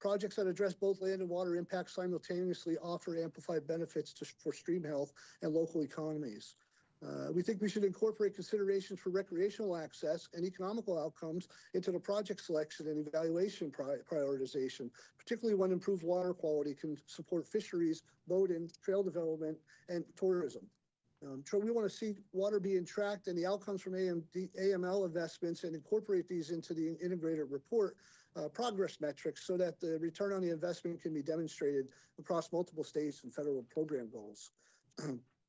Projects that address both land and water impacts simultaneously offer amplified benefits for stream health and local economies. We think we should incorporate considerations for recreational access and economical outcomes into the project selection and evaluation prioritization, particularly when improved water quality can support fisheries, boating, trail development, and tourism. So we want to see water being tracked and the outcomes from AML investments and incorporate these into the integrated report progress metrics so that the return on the investment can be demonstrated across multiple states and federal program goals.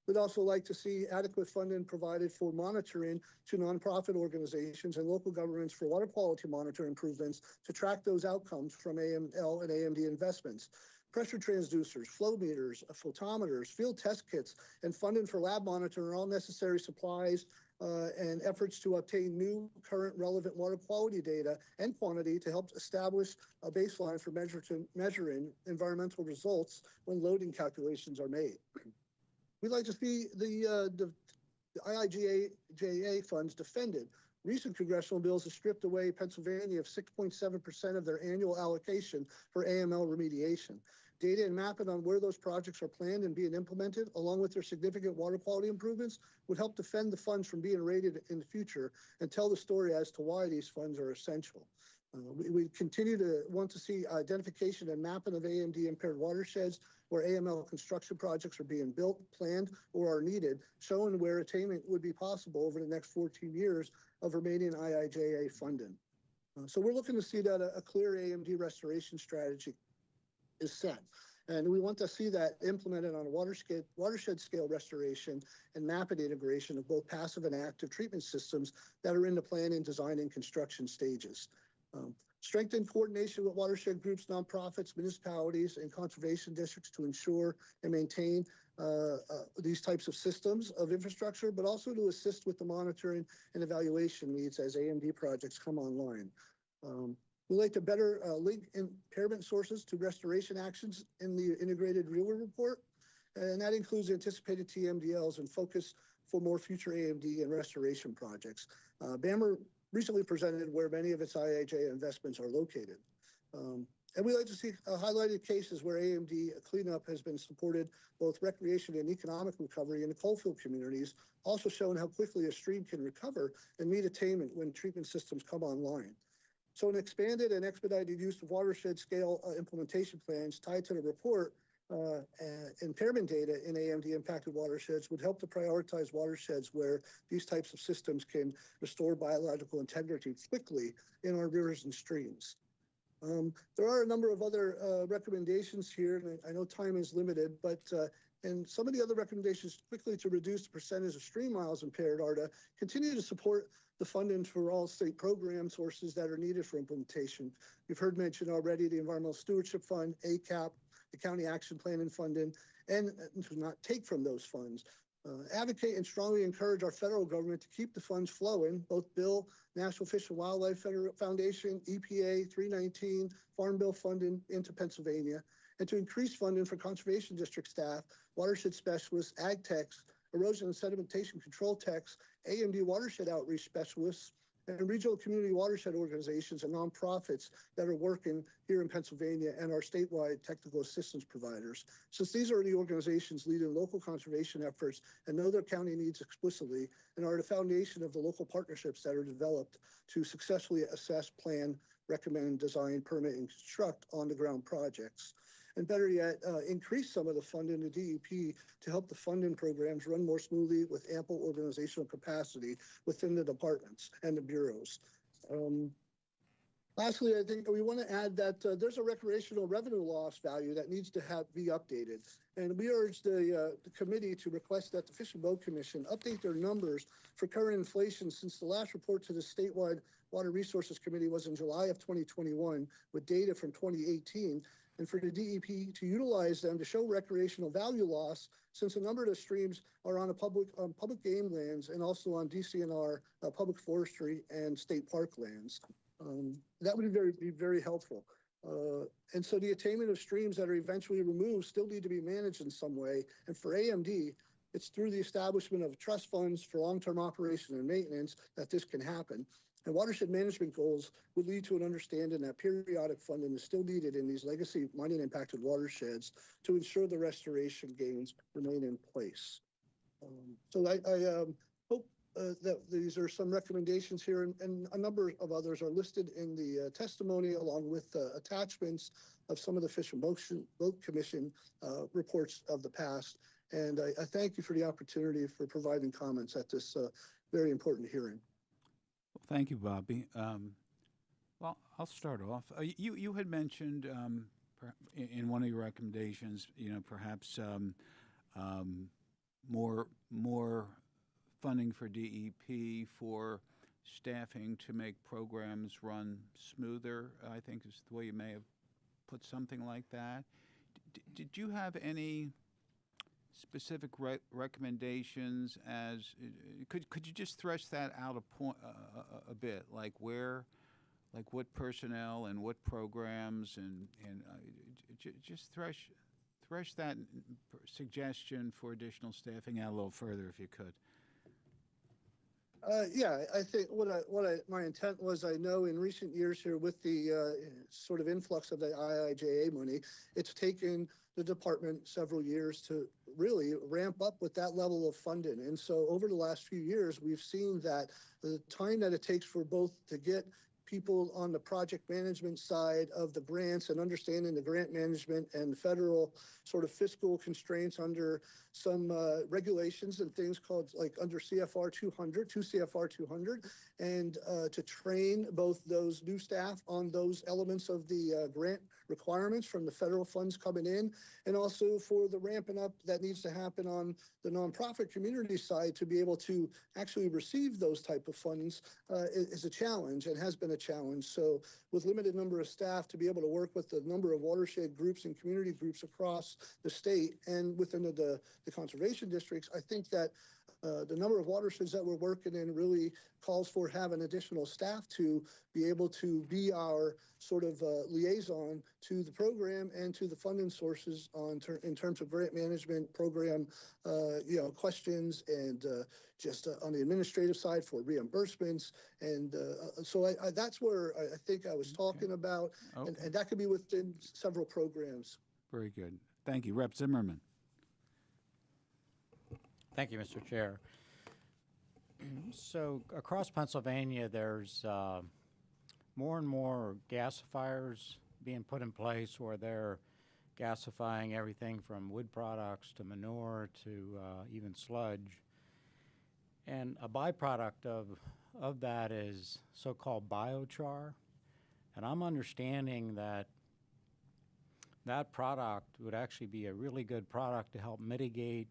We'd also like to see adequate funding provided for monitoring to nonprofit organizations and local governments for water quality monitor improvements to track those outcomes from AML and AMD investments. Pressure transducers, flow meters, photometers, field test kits, and funding for lab monitoring are all necessary supplies and efforts to obtain new, current, relevant water quality data and quantity to help establish a baseline for measuring environmental results when loading calculations are made. We'd like to see the IIJA funds defended. Recent congressional bills have stripped away Pennsylvania of 6.7% of their annual allocation for AML remediation. Data and mapping on where those projects are planned and being implemented, along with their significant water quality improvements, would help defend the funds from being raided in the future and tell the story as to why these funds are essential. We continue to want to see identification and mapping of AMD impaired watersheds where AML construction projects are being built, planned, or are needed, showing where attainment would be possible over the next 14 years of remaining IIJA funding. So we're looking to see that a clear AMD restoration strategy is set. And we want to see that implemented on a watershed scale restoration and mapping integration of both passive and active treatment systems that are in the planning, design, and construction stages. Strengthen coordination with watershed groups, nonprofits, municipalities, and conservation districts to ensure and maintain these types of systems of infrastructure, but also to assist with the monitoring and evaluation needs as AMD projects come online. We'd like to better link impairment sources to restoration actions in the integrated Wheeler report, and that includes anticipated TMDLs and focus for more future AMD and restoration projects. BAMR recently presented where many of its IIJA investments are located. And we like to see highlighted cases where AMD cleanup has been supported both recreation and economic recovery in the coalfield communities, also showing how quickly a stream can recover and meet attainment when treatment systems come online. So an expanded and expedited use of watershed scale implementation plans tied to the report impairment data in AMD impacted watersheds would help to prioritize watersheds where these types of systems can restore biological integrity quickly in our rivers and streams. There are a number of other recommendations here, and I know time is limited, but and some of the other recommendations quickly to reduce the percentage of stream miles impaired are to continue to support the funding for all state program sources that are needed for implementation. You've heard mentioned already the Environmental Stewardship Fund, ACAP, the County Action Plan and funding, and to not take from those funds. Advocate and strongly encourage our federal government to keep the funds flowing, both Bill, National Fish and Wildlife Foundation, EPA, 319, Farm Bill funding into Pennsylvania, and to increase funding for conservation district staff, watershed specialists, ag techs, erosion and sedimentation control techs, AMD watershed outreach specialists, and regional community watershed organizations and nonprofits that are working here in Pennsylvania and our statewide technical assistance providers. Since these are the organizations leading local conservation efforts and know their county needs explicitly and are the foundation of the local partnerships that are developed to successfully assess, plan, recommend, design, permit, and construct on-the-ground projects. And better yet, increase some of the funding to DEP to help the funding programs run more smoothly with ample organizational capacity within the departments and the bureaus. Lastly, I think we want to add that there's a recreational revenue loss value that needs to be updated. And we urge the committee to request that the Fish and Boat Commission update their numbers for current inflation since the last report to the statewide Water Resources Committee was in July of 2021 with data from 2018. And for the DEP to utilize them to show recreational value loss since a number of the streams are on public game lands and also on DCNR, public forestry and state park lands. That would be very helpful. And so the attainment of streams that are eventually removed still need to be managed in some way. And for AMD, it's through the establishment of trust funds for long-term operation and maintenance that this can happen. And watershed management goals would lead to an understanding that periodic funding is still needed in these legacy mining impacted watersheds to ensure the restoration gains remain in place. So I hope that these are some recommendations here, and a number of others are listed in the testimony along with attachments of some of the Fish and Boat Commission reports of the past. And I thank you for the opportunity for providing comments at this very important hearing. Well, thank you, Bobby. Well, I'll start off. You had mentioned in one of your recommendations, perhaps more funding for DEP for staffing to make programs run smoother, I think is the way you may have put something like that. Did you have any specific recommendations as, could you just thresh that out a bit, like what personnel and what programs and just thresh that suggestion for additional staffing out a little further if you could. Yeah, I think my intent was, I know in recent years here with the sort of influx of the IIJA money, it's taken the department several years to really ramp up with that level of funding. And so over the last few years, we've seen that the time that it takes for both to get people on the project management side of the grants and understanding the grant management and federal sort of fiscal constraints under some regulations and things called like under CFR 200, 2 CFR 200, and to train both those new staff on those elements of the grant requirements from the federal funds coming in, and also for the ramping up that needs to happen on the nonprofit community side to be able to actually receive those type of funds is a challenge and has been a challenge. So with limited number of staff to be able to work with the number of watershed groups and community groups across the state and within the conservation districts, I think that the number of watersheds that we're working in really calls for having additional staff to be able to be our sort of liaison to the program and to the funding sources in terms of grant management program, questions and just on the administrative side for reimbursements. And so that's where I think I was talking about, and that could be within several programs. Very good. Thank you. Rep. Zimmerman. Thank you, Mr. Chair. So across Pennsylvania, there's more and more gasifiers being put in place where they're gasifying everything from wood products to manure to even sludge. And a byproduct of that is so-called biochar. And I'm understanding that that product would actually be a really good product to help mitigate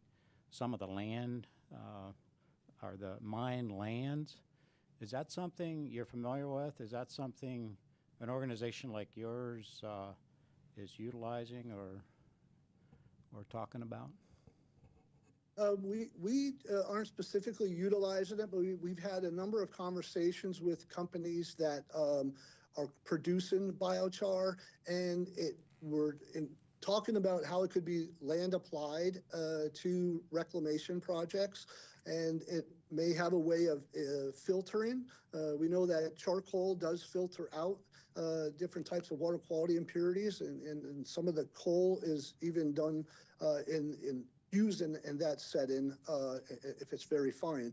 some of the land or the mine lands. Is that something you're familiar with? Is that something an organization like yours is utilizing or talking about? We aren't specifically utilizing it, but we've had a number of conversations with companies that are producing biochar, and we're talking about how it could be land applied to reclamation projects, and it may have a way of filtering. We know that charcoal does filter out different types of water quality impurities, and some of the coal is even done used in that setting if it's very fine.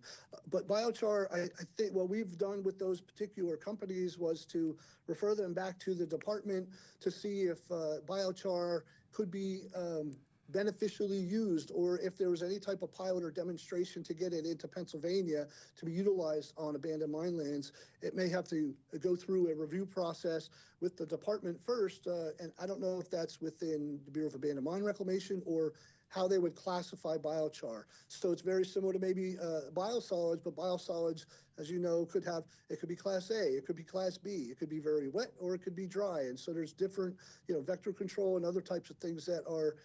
But biochar, I think what we've done with those particular companies was to refer them back to the department to see if biochar could be beneficially used, or if there was any type of pilot or demonstration to get it into Pennsylvania to be utilized on abandoned mine lands, it may have to go through a review process with the department first. And I don't know if that's within the Bureau of Abandoned Mine Reclamation or how they would classify biochar. So it's very similar to maybe biosolids, but biosolids, as you know, it could be Class A, it could be Class B, it could be very wet, or it could be dry. And so there's different, vector control and other types of things that are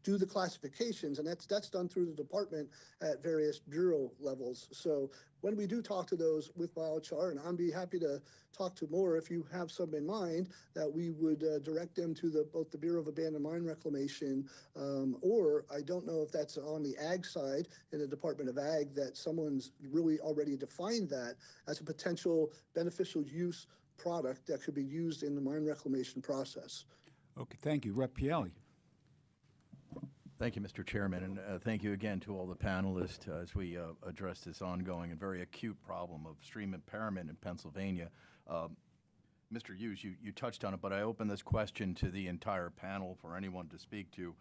do the classifications, and that's done through the department at various bureau levels. So when we do talk to those with biochar, and I'd be happy to talk to more if you have some in mind, that we would direct them to both the Bureau of Abandoned Mine Reclamation, or I don't know if that's on the ag side in the Department of Ag, that someone's really already defined that as a potential beneficial use product that could be used in the mine reclamation process. Okay, thank you. Rep. Pielli. Thank you, Mr. Chairman, and thank you again to all the panelists as we address this ongoing and very acute problem of stream impairment in Pennsylvania. Mr. Hughes, you touched on it, but I open this question to the entire panel for anyone to speak to.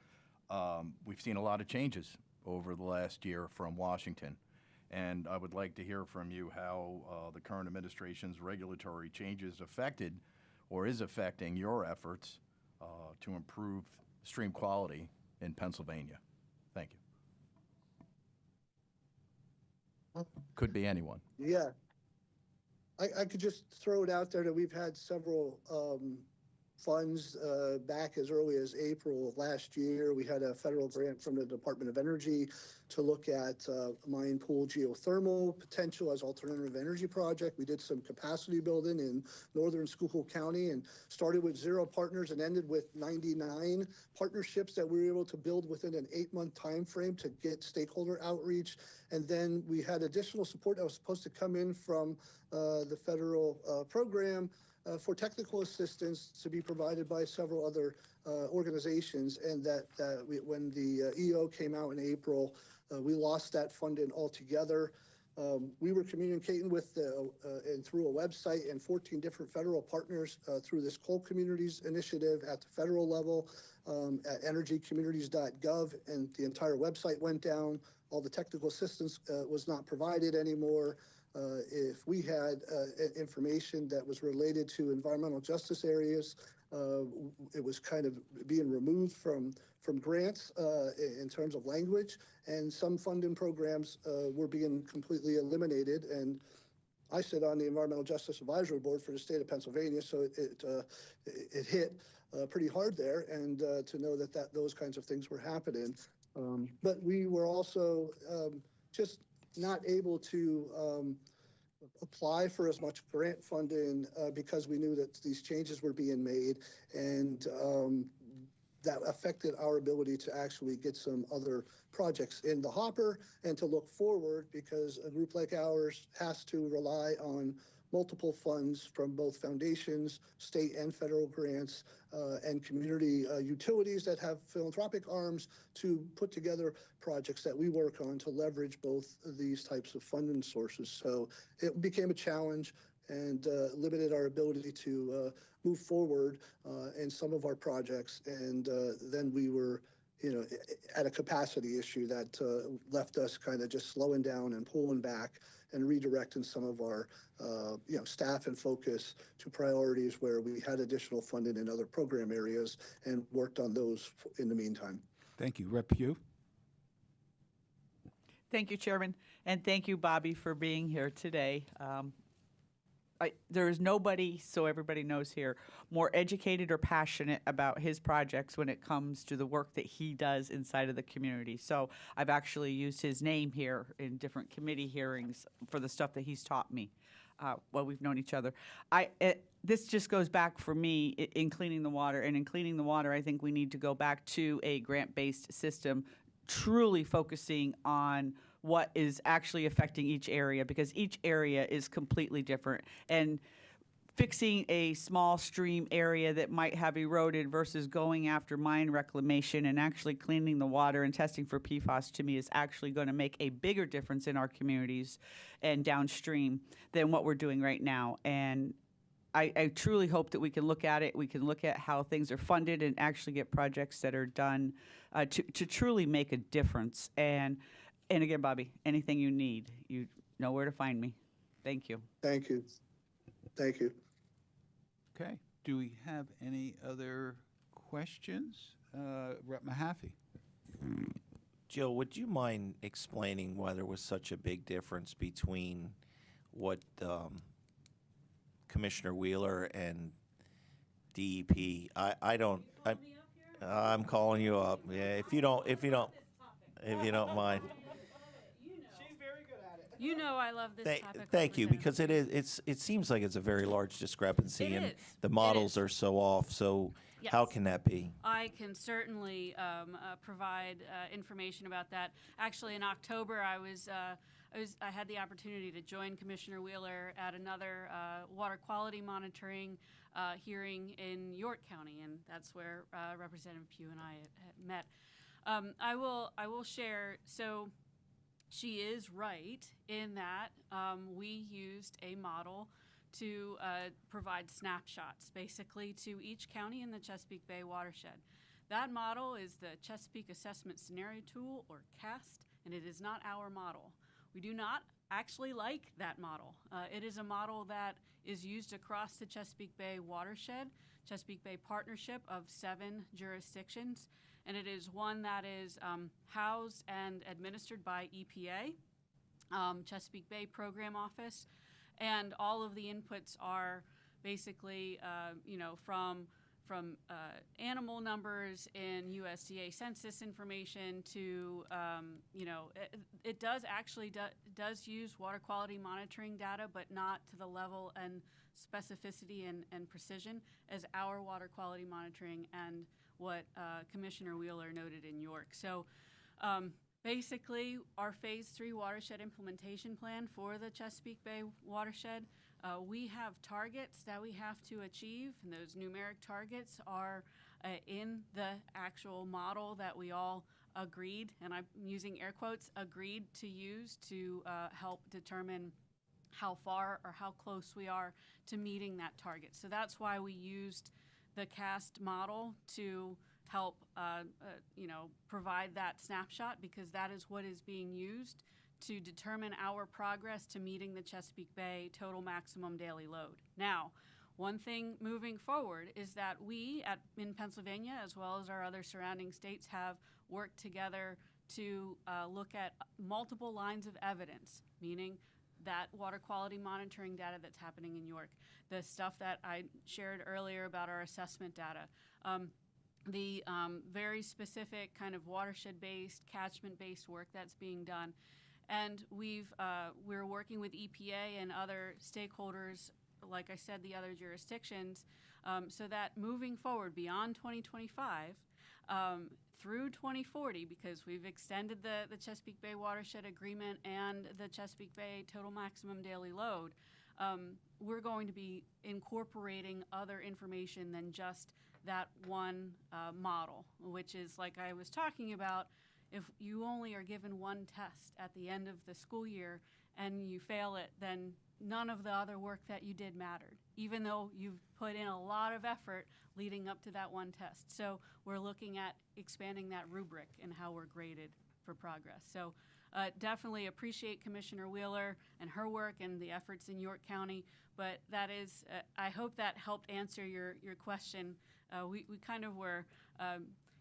We've seen a lot of changes over the last year from Washington, and I would like to hear from you how the current administration's regulatory changes affected or is affecting your efforts to improve stream quality in Pennsylvania. Thank you. Could be anyone. Yeah. I could just throw it out there that we've had several funds back as early as April of last year. We had a federal grant from the Department of Energy to look at mine pool geothermal potential as alternative energy project. We did some capacity building in northern Schuylkill County and started with 0 partners and ended with 99 partnerships that we were able to build within an 8-month time frame to get stakeholder outreach. And then we had additional support that was supposed to come in from the federal program for technical assistance to be provided by several other organizations, and when the EO came out in April, we lost that funding altogether. We were communicating with and through a website and 14 different federal partners through this Coal Communities Initiative at the federal level at energycommunities.gov, and the entire website went down. All the technical assistance was not provided anymore. If we had information that was related to environmental justice areas, it was kind of being removed from grants in terms of language, and some funding programs were being completely eliminated. And I sit on the Environmental Justice Advisory Board for the state of Pennsylvania, so it hit pretty hard there, and to know that those kinds of things were happening. But we were also just not able to apply for as much grant funding because we knew that these changes were being made, and that affected our ability to actually get some other projects in the hopper and to look forward, because a group like ours has to rely on multiple funds from both foundations, state and federal grants, and community utilities that have philanthropic arms to put together projects that we work on to leverage both of these types of funding sources. So it became a challenge and limited our ability to move forward in some of our projects. And then we were at a capacity issue that left us kind of just slowing down and pulling back and redirecting some of our staff and focus to priorities where we had additional funding in other program areas and worked on those in the meantime. Thank you. Rep. Pugh. Thank you, Chairman, and thank you, Bobby, for being here today. There is nobody, so everybody knows here, more educated or passionate about his projects when it comes to the work that he does inside of the community. So I've actually used his name here in different committee hearings for the stuff that he's taught me while we've known each other. This just goes back for me in cleaning the water, and in cleaning the water, I think we need to go back to a grant-based system, truly focusing on what is actually affecting each area, because each area is completely different. And fixing a small stream area that might have eroded versus going after mine reclamation and actually cleaning the water and testing for PFAS, to me, is actually going to make a bigger difference in our communities and downstream than what we're doing right now. And I truly hope that we can look at it. We can look at how things are funded and actually get projects that are done to truly make a difference. And again, Bobby, anything you need, you know where to find me. Thank you. Thank you. Thank you. Okay. Do we have any other questions? Rep. Mahaffey. Jill, would you mind explaining why there was such a big difference between what Commissioner Wheeler and DEP? I'm calling you up. Yeah, if you don't mind. You know I love this topic. Thank you, because it seems like it's a very large discrepancy, It and is. the models are so off. So how Yes. can that be? I can certainly provide information about that. Actually, in October, I had the opportunity to join Commissioner Wheeler at another water quality monitoring hearing in York County, and that's where Representative Pugh and I had met. I will share. So she is right in that we used a model to provide snapshots, basically, to each county in the Chesapeake Bay watershed. That model is the Chesapeake Assessment Scenario Tool, or CAST, and it is not our model. We do not actually like that model. It is a model that is used across the Chesapeake Bay watershed, Chesapeake Bay partnership of 7 jurisdictions, and it is one that is housed and administered by EPA, Chesapeake Bay Program Office, and all of the inputs are basically, from animal numbers in USDA census information to, it does actually does use water quality monitoring data, but not to the level and specificity and precision as our water quality monitoring and what Commissioner Wheeler noted in York. So basically, our Phase 3 watershed implementation plan for the Chesapeake Bay watershed, we have targets that we have to achieve, and those numeric targets are in the actual model that we all agreed, and I'm using air quotes, agreed to use to help determine how far or how close we are to meeting that target. So that's why we used the CAST model to help provide that snapshot, because that is what is being used to determine our progress to meeting the Chesapeake Bay total maximum daily load. Now, one thing moving forward is that we in Pennsylvania, as well as our other surrounding states, have worked together to look at multiple lines of evidence, meaning that water quality monitoring data that's happening in York, the stuff that I shared earlier about our assessment data, the very specific kind of watershed-based, catchment-based work that's being done. And we're working with EPA and other stakeholders, like I said, the other jurisdictions, so that moving forward beyond 2025, through 2040, because we've extended the Chesapeake Bay Watershed Agreement and the Chesapeake Bay Total Maximum Daily Load, we're going to be incorporating other information than just that one model, which is, like I was talking about, if you only are given one test at the end of the school year and you fail it, then none of the other work that you did mattered, even though you've put in a lot of effort leading up to that one test. So we're looking at expanding that rubric and how we're graded for progress. So definitely appreciate Commissioner Wheeler and her work and the efforts in York County, but that is, I hope that helped answer your question. We kind of were,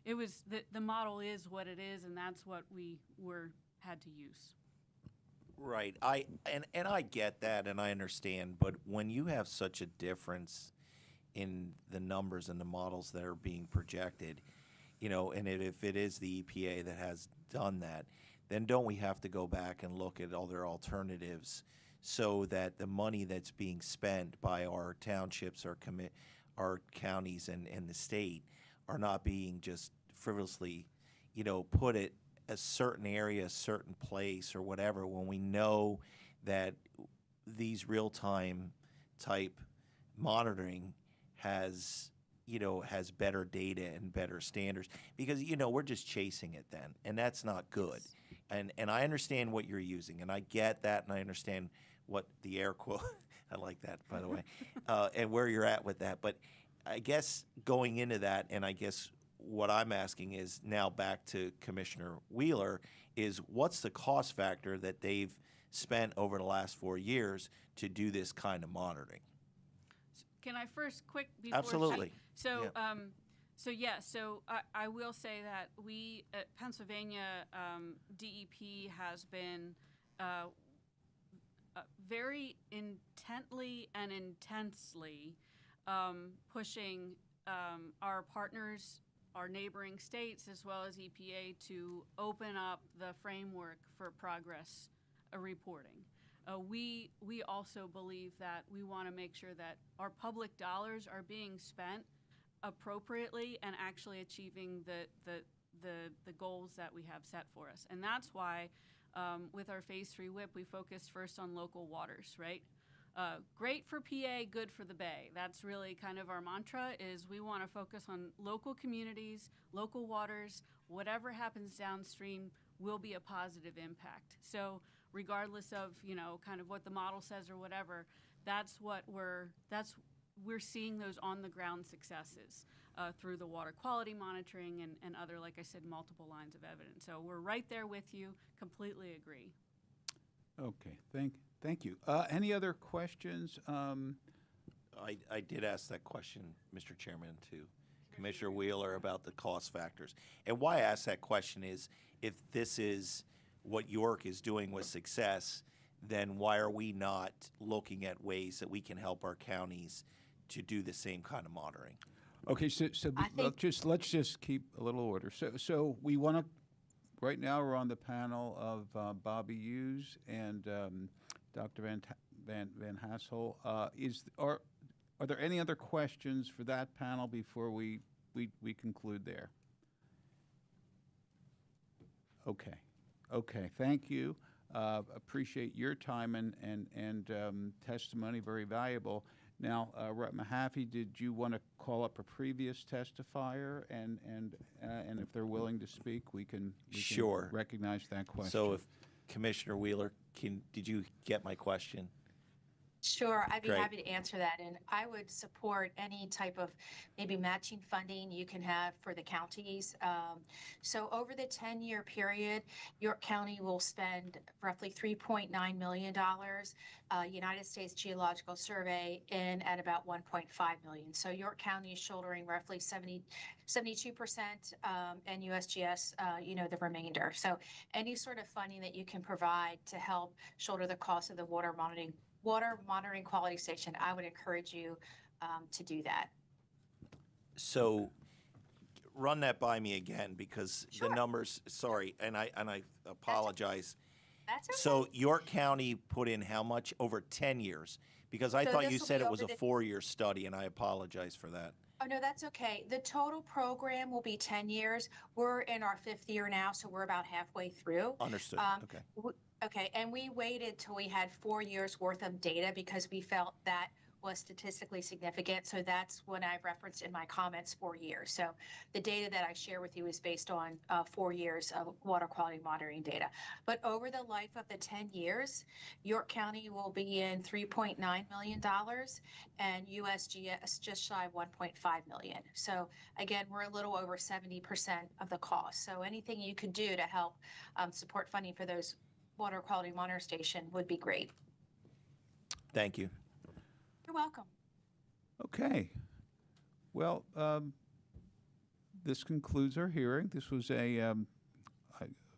it was, the model is what it is, and that's what we had to use. Right. I get that, and I understand, but when you have such a difference in the numbers and the models that are being projected, and if it is the EPA that has done that, then don't we have to go back and look at other alternatives so that the money that's being spent by our townships, our counties, and the state are not being just frivolously, put at a certain area, a certain place, or whatever, when we know that these real-time type monitoring has better data and better standards, because we're just chasing it then, and that's not good. And I understand what you're using, and I get that, and I understand what the air quote I like that, by the way, and where you're at with that. But I guess going into that, and I guess what I'm asking is now back to Commissioner Wheeler, is what's the cost factor that they've spent over the last 4 years to do this kind of monitoring? Can I first quick before Absolutely. So Yeah. I will say that we at Pennsylvania DEP has been very intently and intensely pushing our partners, our neighboring states, as well as EPA, to open up the framework for progress reporting. We also believe that we want to make sure that our public dollars are being spent appropriately and actually achieving the goals that we have set for us. And that's why with our Phase 3 WIP, we focused first on local waters, right? Great for PA, good for the Bay. That's really kind of our mantra, is we want to focus on local communities, local waters. Whatever happens downstream will be a positive impact. So regardless of, kind of what the model says or whatever, we're seeing those on the ground successes through the water quality monitoring and other, like I said, multiple lines of evidence. So we're right there with you, completely agree. Okay, thank you. Any other questions? I did ask that question, Mr. Chairman, to Commissioner Wheeler about the cost factors. And why I asked that question is, if this is what York is doing with success, then why are we not looking at ways that we can help our counties to do the same kind of monitoring? Okay, so let's just keep a little order. So we want to. Right now, we're on the panel of Bobby Hughes and Dr. Van Hassel. Are there any other questions for that panel before we conclude there? Okay. Thank you. Appreciate your time and testimony. Very valuable. Now, Rep. Mahaffey, did you want to call up a previous testifier, and if they're willing to speak, we can Sure. recognize that question. So, if Commissioner Wheeler, did you get my question? Sure, I'd be Great. happy to answer that. And I would support any type of maybe matching funding you can have for the counties. So over the 10-year period, York County will spend roughly $3.9 million, United States Geological Survey in at about $1.5 million. So York County is shouldering roughly 72%, and USGS, the remainder. So any sort of funding that you can provide to help shoulder the cost of the water monitoring quality station, I would encourage you to do that. So run that by me again, because Sure. the numbers, sorry, and I apologize. That's okay. So York County put in how much over 10 years? Because I So thought this you will said be it was a over the- 4-year study, and I apologize for that. Oh, no, that's okay. The total program will be 10 years. We're in our 5th year now, so we're about halfway through. Understood. Okay. Okay, and we waited till we had 4 years worth of data because we felt that was statistically significant. So that's when I referenced in my comments 4 years. So the data that I share with you is based on 4 years of water quality monitoring data. But over the life of the 10 years, York County will be in $3.9 million and USGS just shy of $1.5 million. So again, we're a little over 70% of the cost. So anything you could do to help support funding for those water quality monitor station would be great. Thank you. You're welcome. Okay. Well, this concludes our hearing. This was a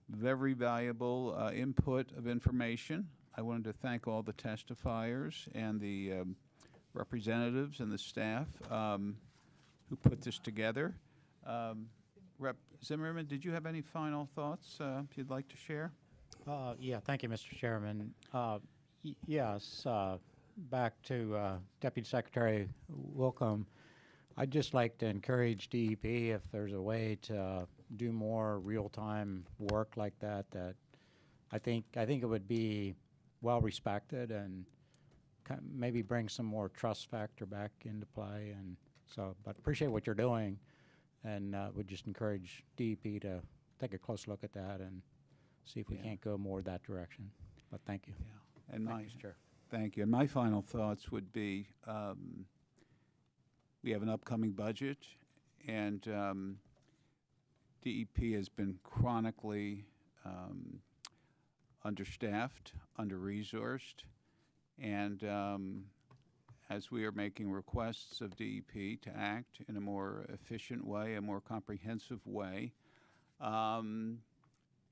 very valuable input of information. I wanted to thank all the testifiers and the representatives and the staff who put this together. Rep. Zimmerman, did you have any final thoughts you'd like to share? Yeah, thank you, Mr. Chairman. Yes, back to Deputy Secretary Wilkham. I'd just like to encourage DEP, if there's a way to do more real-time work like that, I think it would be well respected and maybe bring some more trust factor back into play. And so, but appreciate what you're doing, and would just encourage DEP to take a close look at that and see if we can't go more that direction. But thank you. Yeah, and Thank you, Mr. Chair. Thank you. And my final thoughts would be, we have an upcoming budget, and DEP has been chronically understaffed, under-resourced, and as we are making requests of DEP to act in a more efficient way, a more comprehensive way,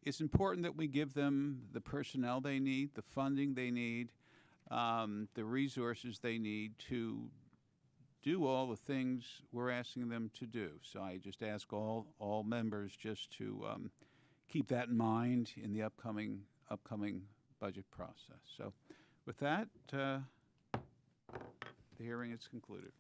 it's important that we give them the personnel they need, the funding they need, the resources they need to do all the things we're asking them to do. So I just ask all members just to keep that in mind in the upcoming budget process. So with that, the hearing is concluded.